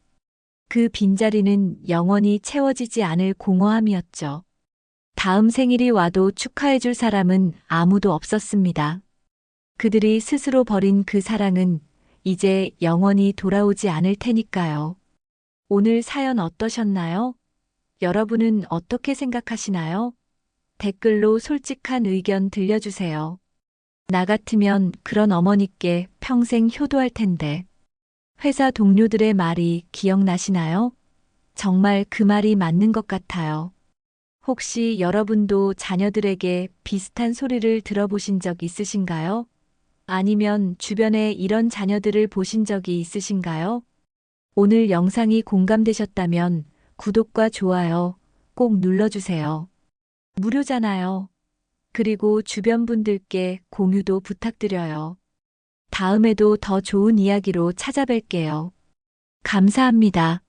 그 빈자리는 영원히 채워지지 않을 공허함이었죠. 다음 생일이 와도 축하해줄 사람은 아무도 없었습니다. 그들이 스스로 버린 그 사랑은 이제 영원히 돌아오지 않을 테니까요. 오늘 사연 어떠셨나요? 여러분은 어떻게 생각하시나요? 댓글로 솔직한 의견 들려주세요. 나 같으면 그런 어머니께 평생 효도할 텐데. 회사 동료들의 말이 기억나시나요? 정말 그 말이 맞는 것 같아요. 혹시 여러분도 자녀들에게 비슷한 소리를 들어보신 적 있으신가요? 아니면 주변에 이런 자녀들을 보신 적이 있으신가요? 오늘 영상이 공감되셨다면 구독과 좋아요 꼭 눌러주세요. 무료잖아요. 그리고 주변 분들께 공유도 부탁드려요. 다음에도 더 좋은 이야기로 찾아뵐게요. 감사합니다.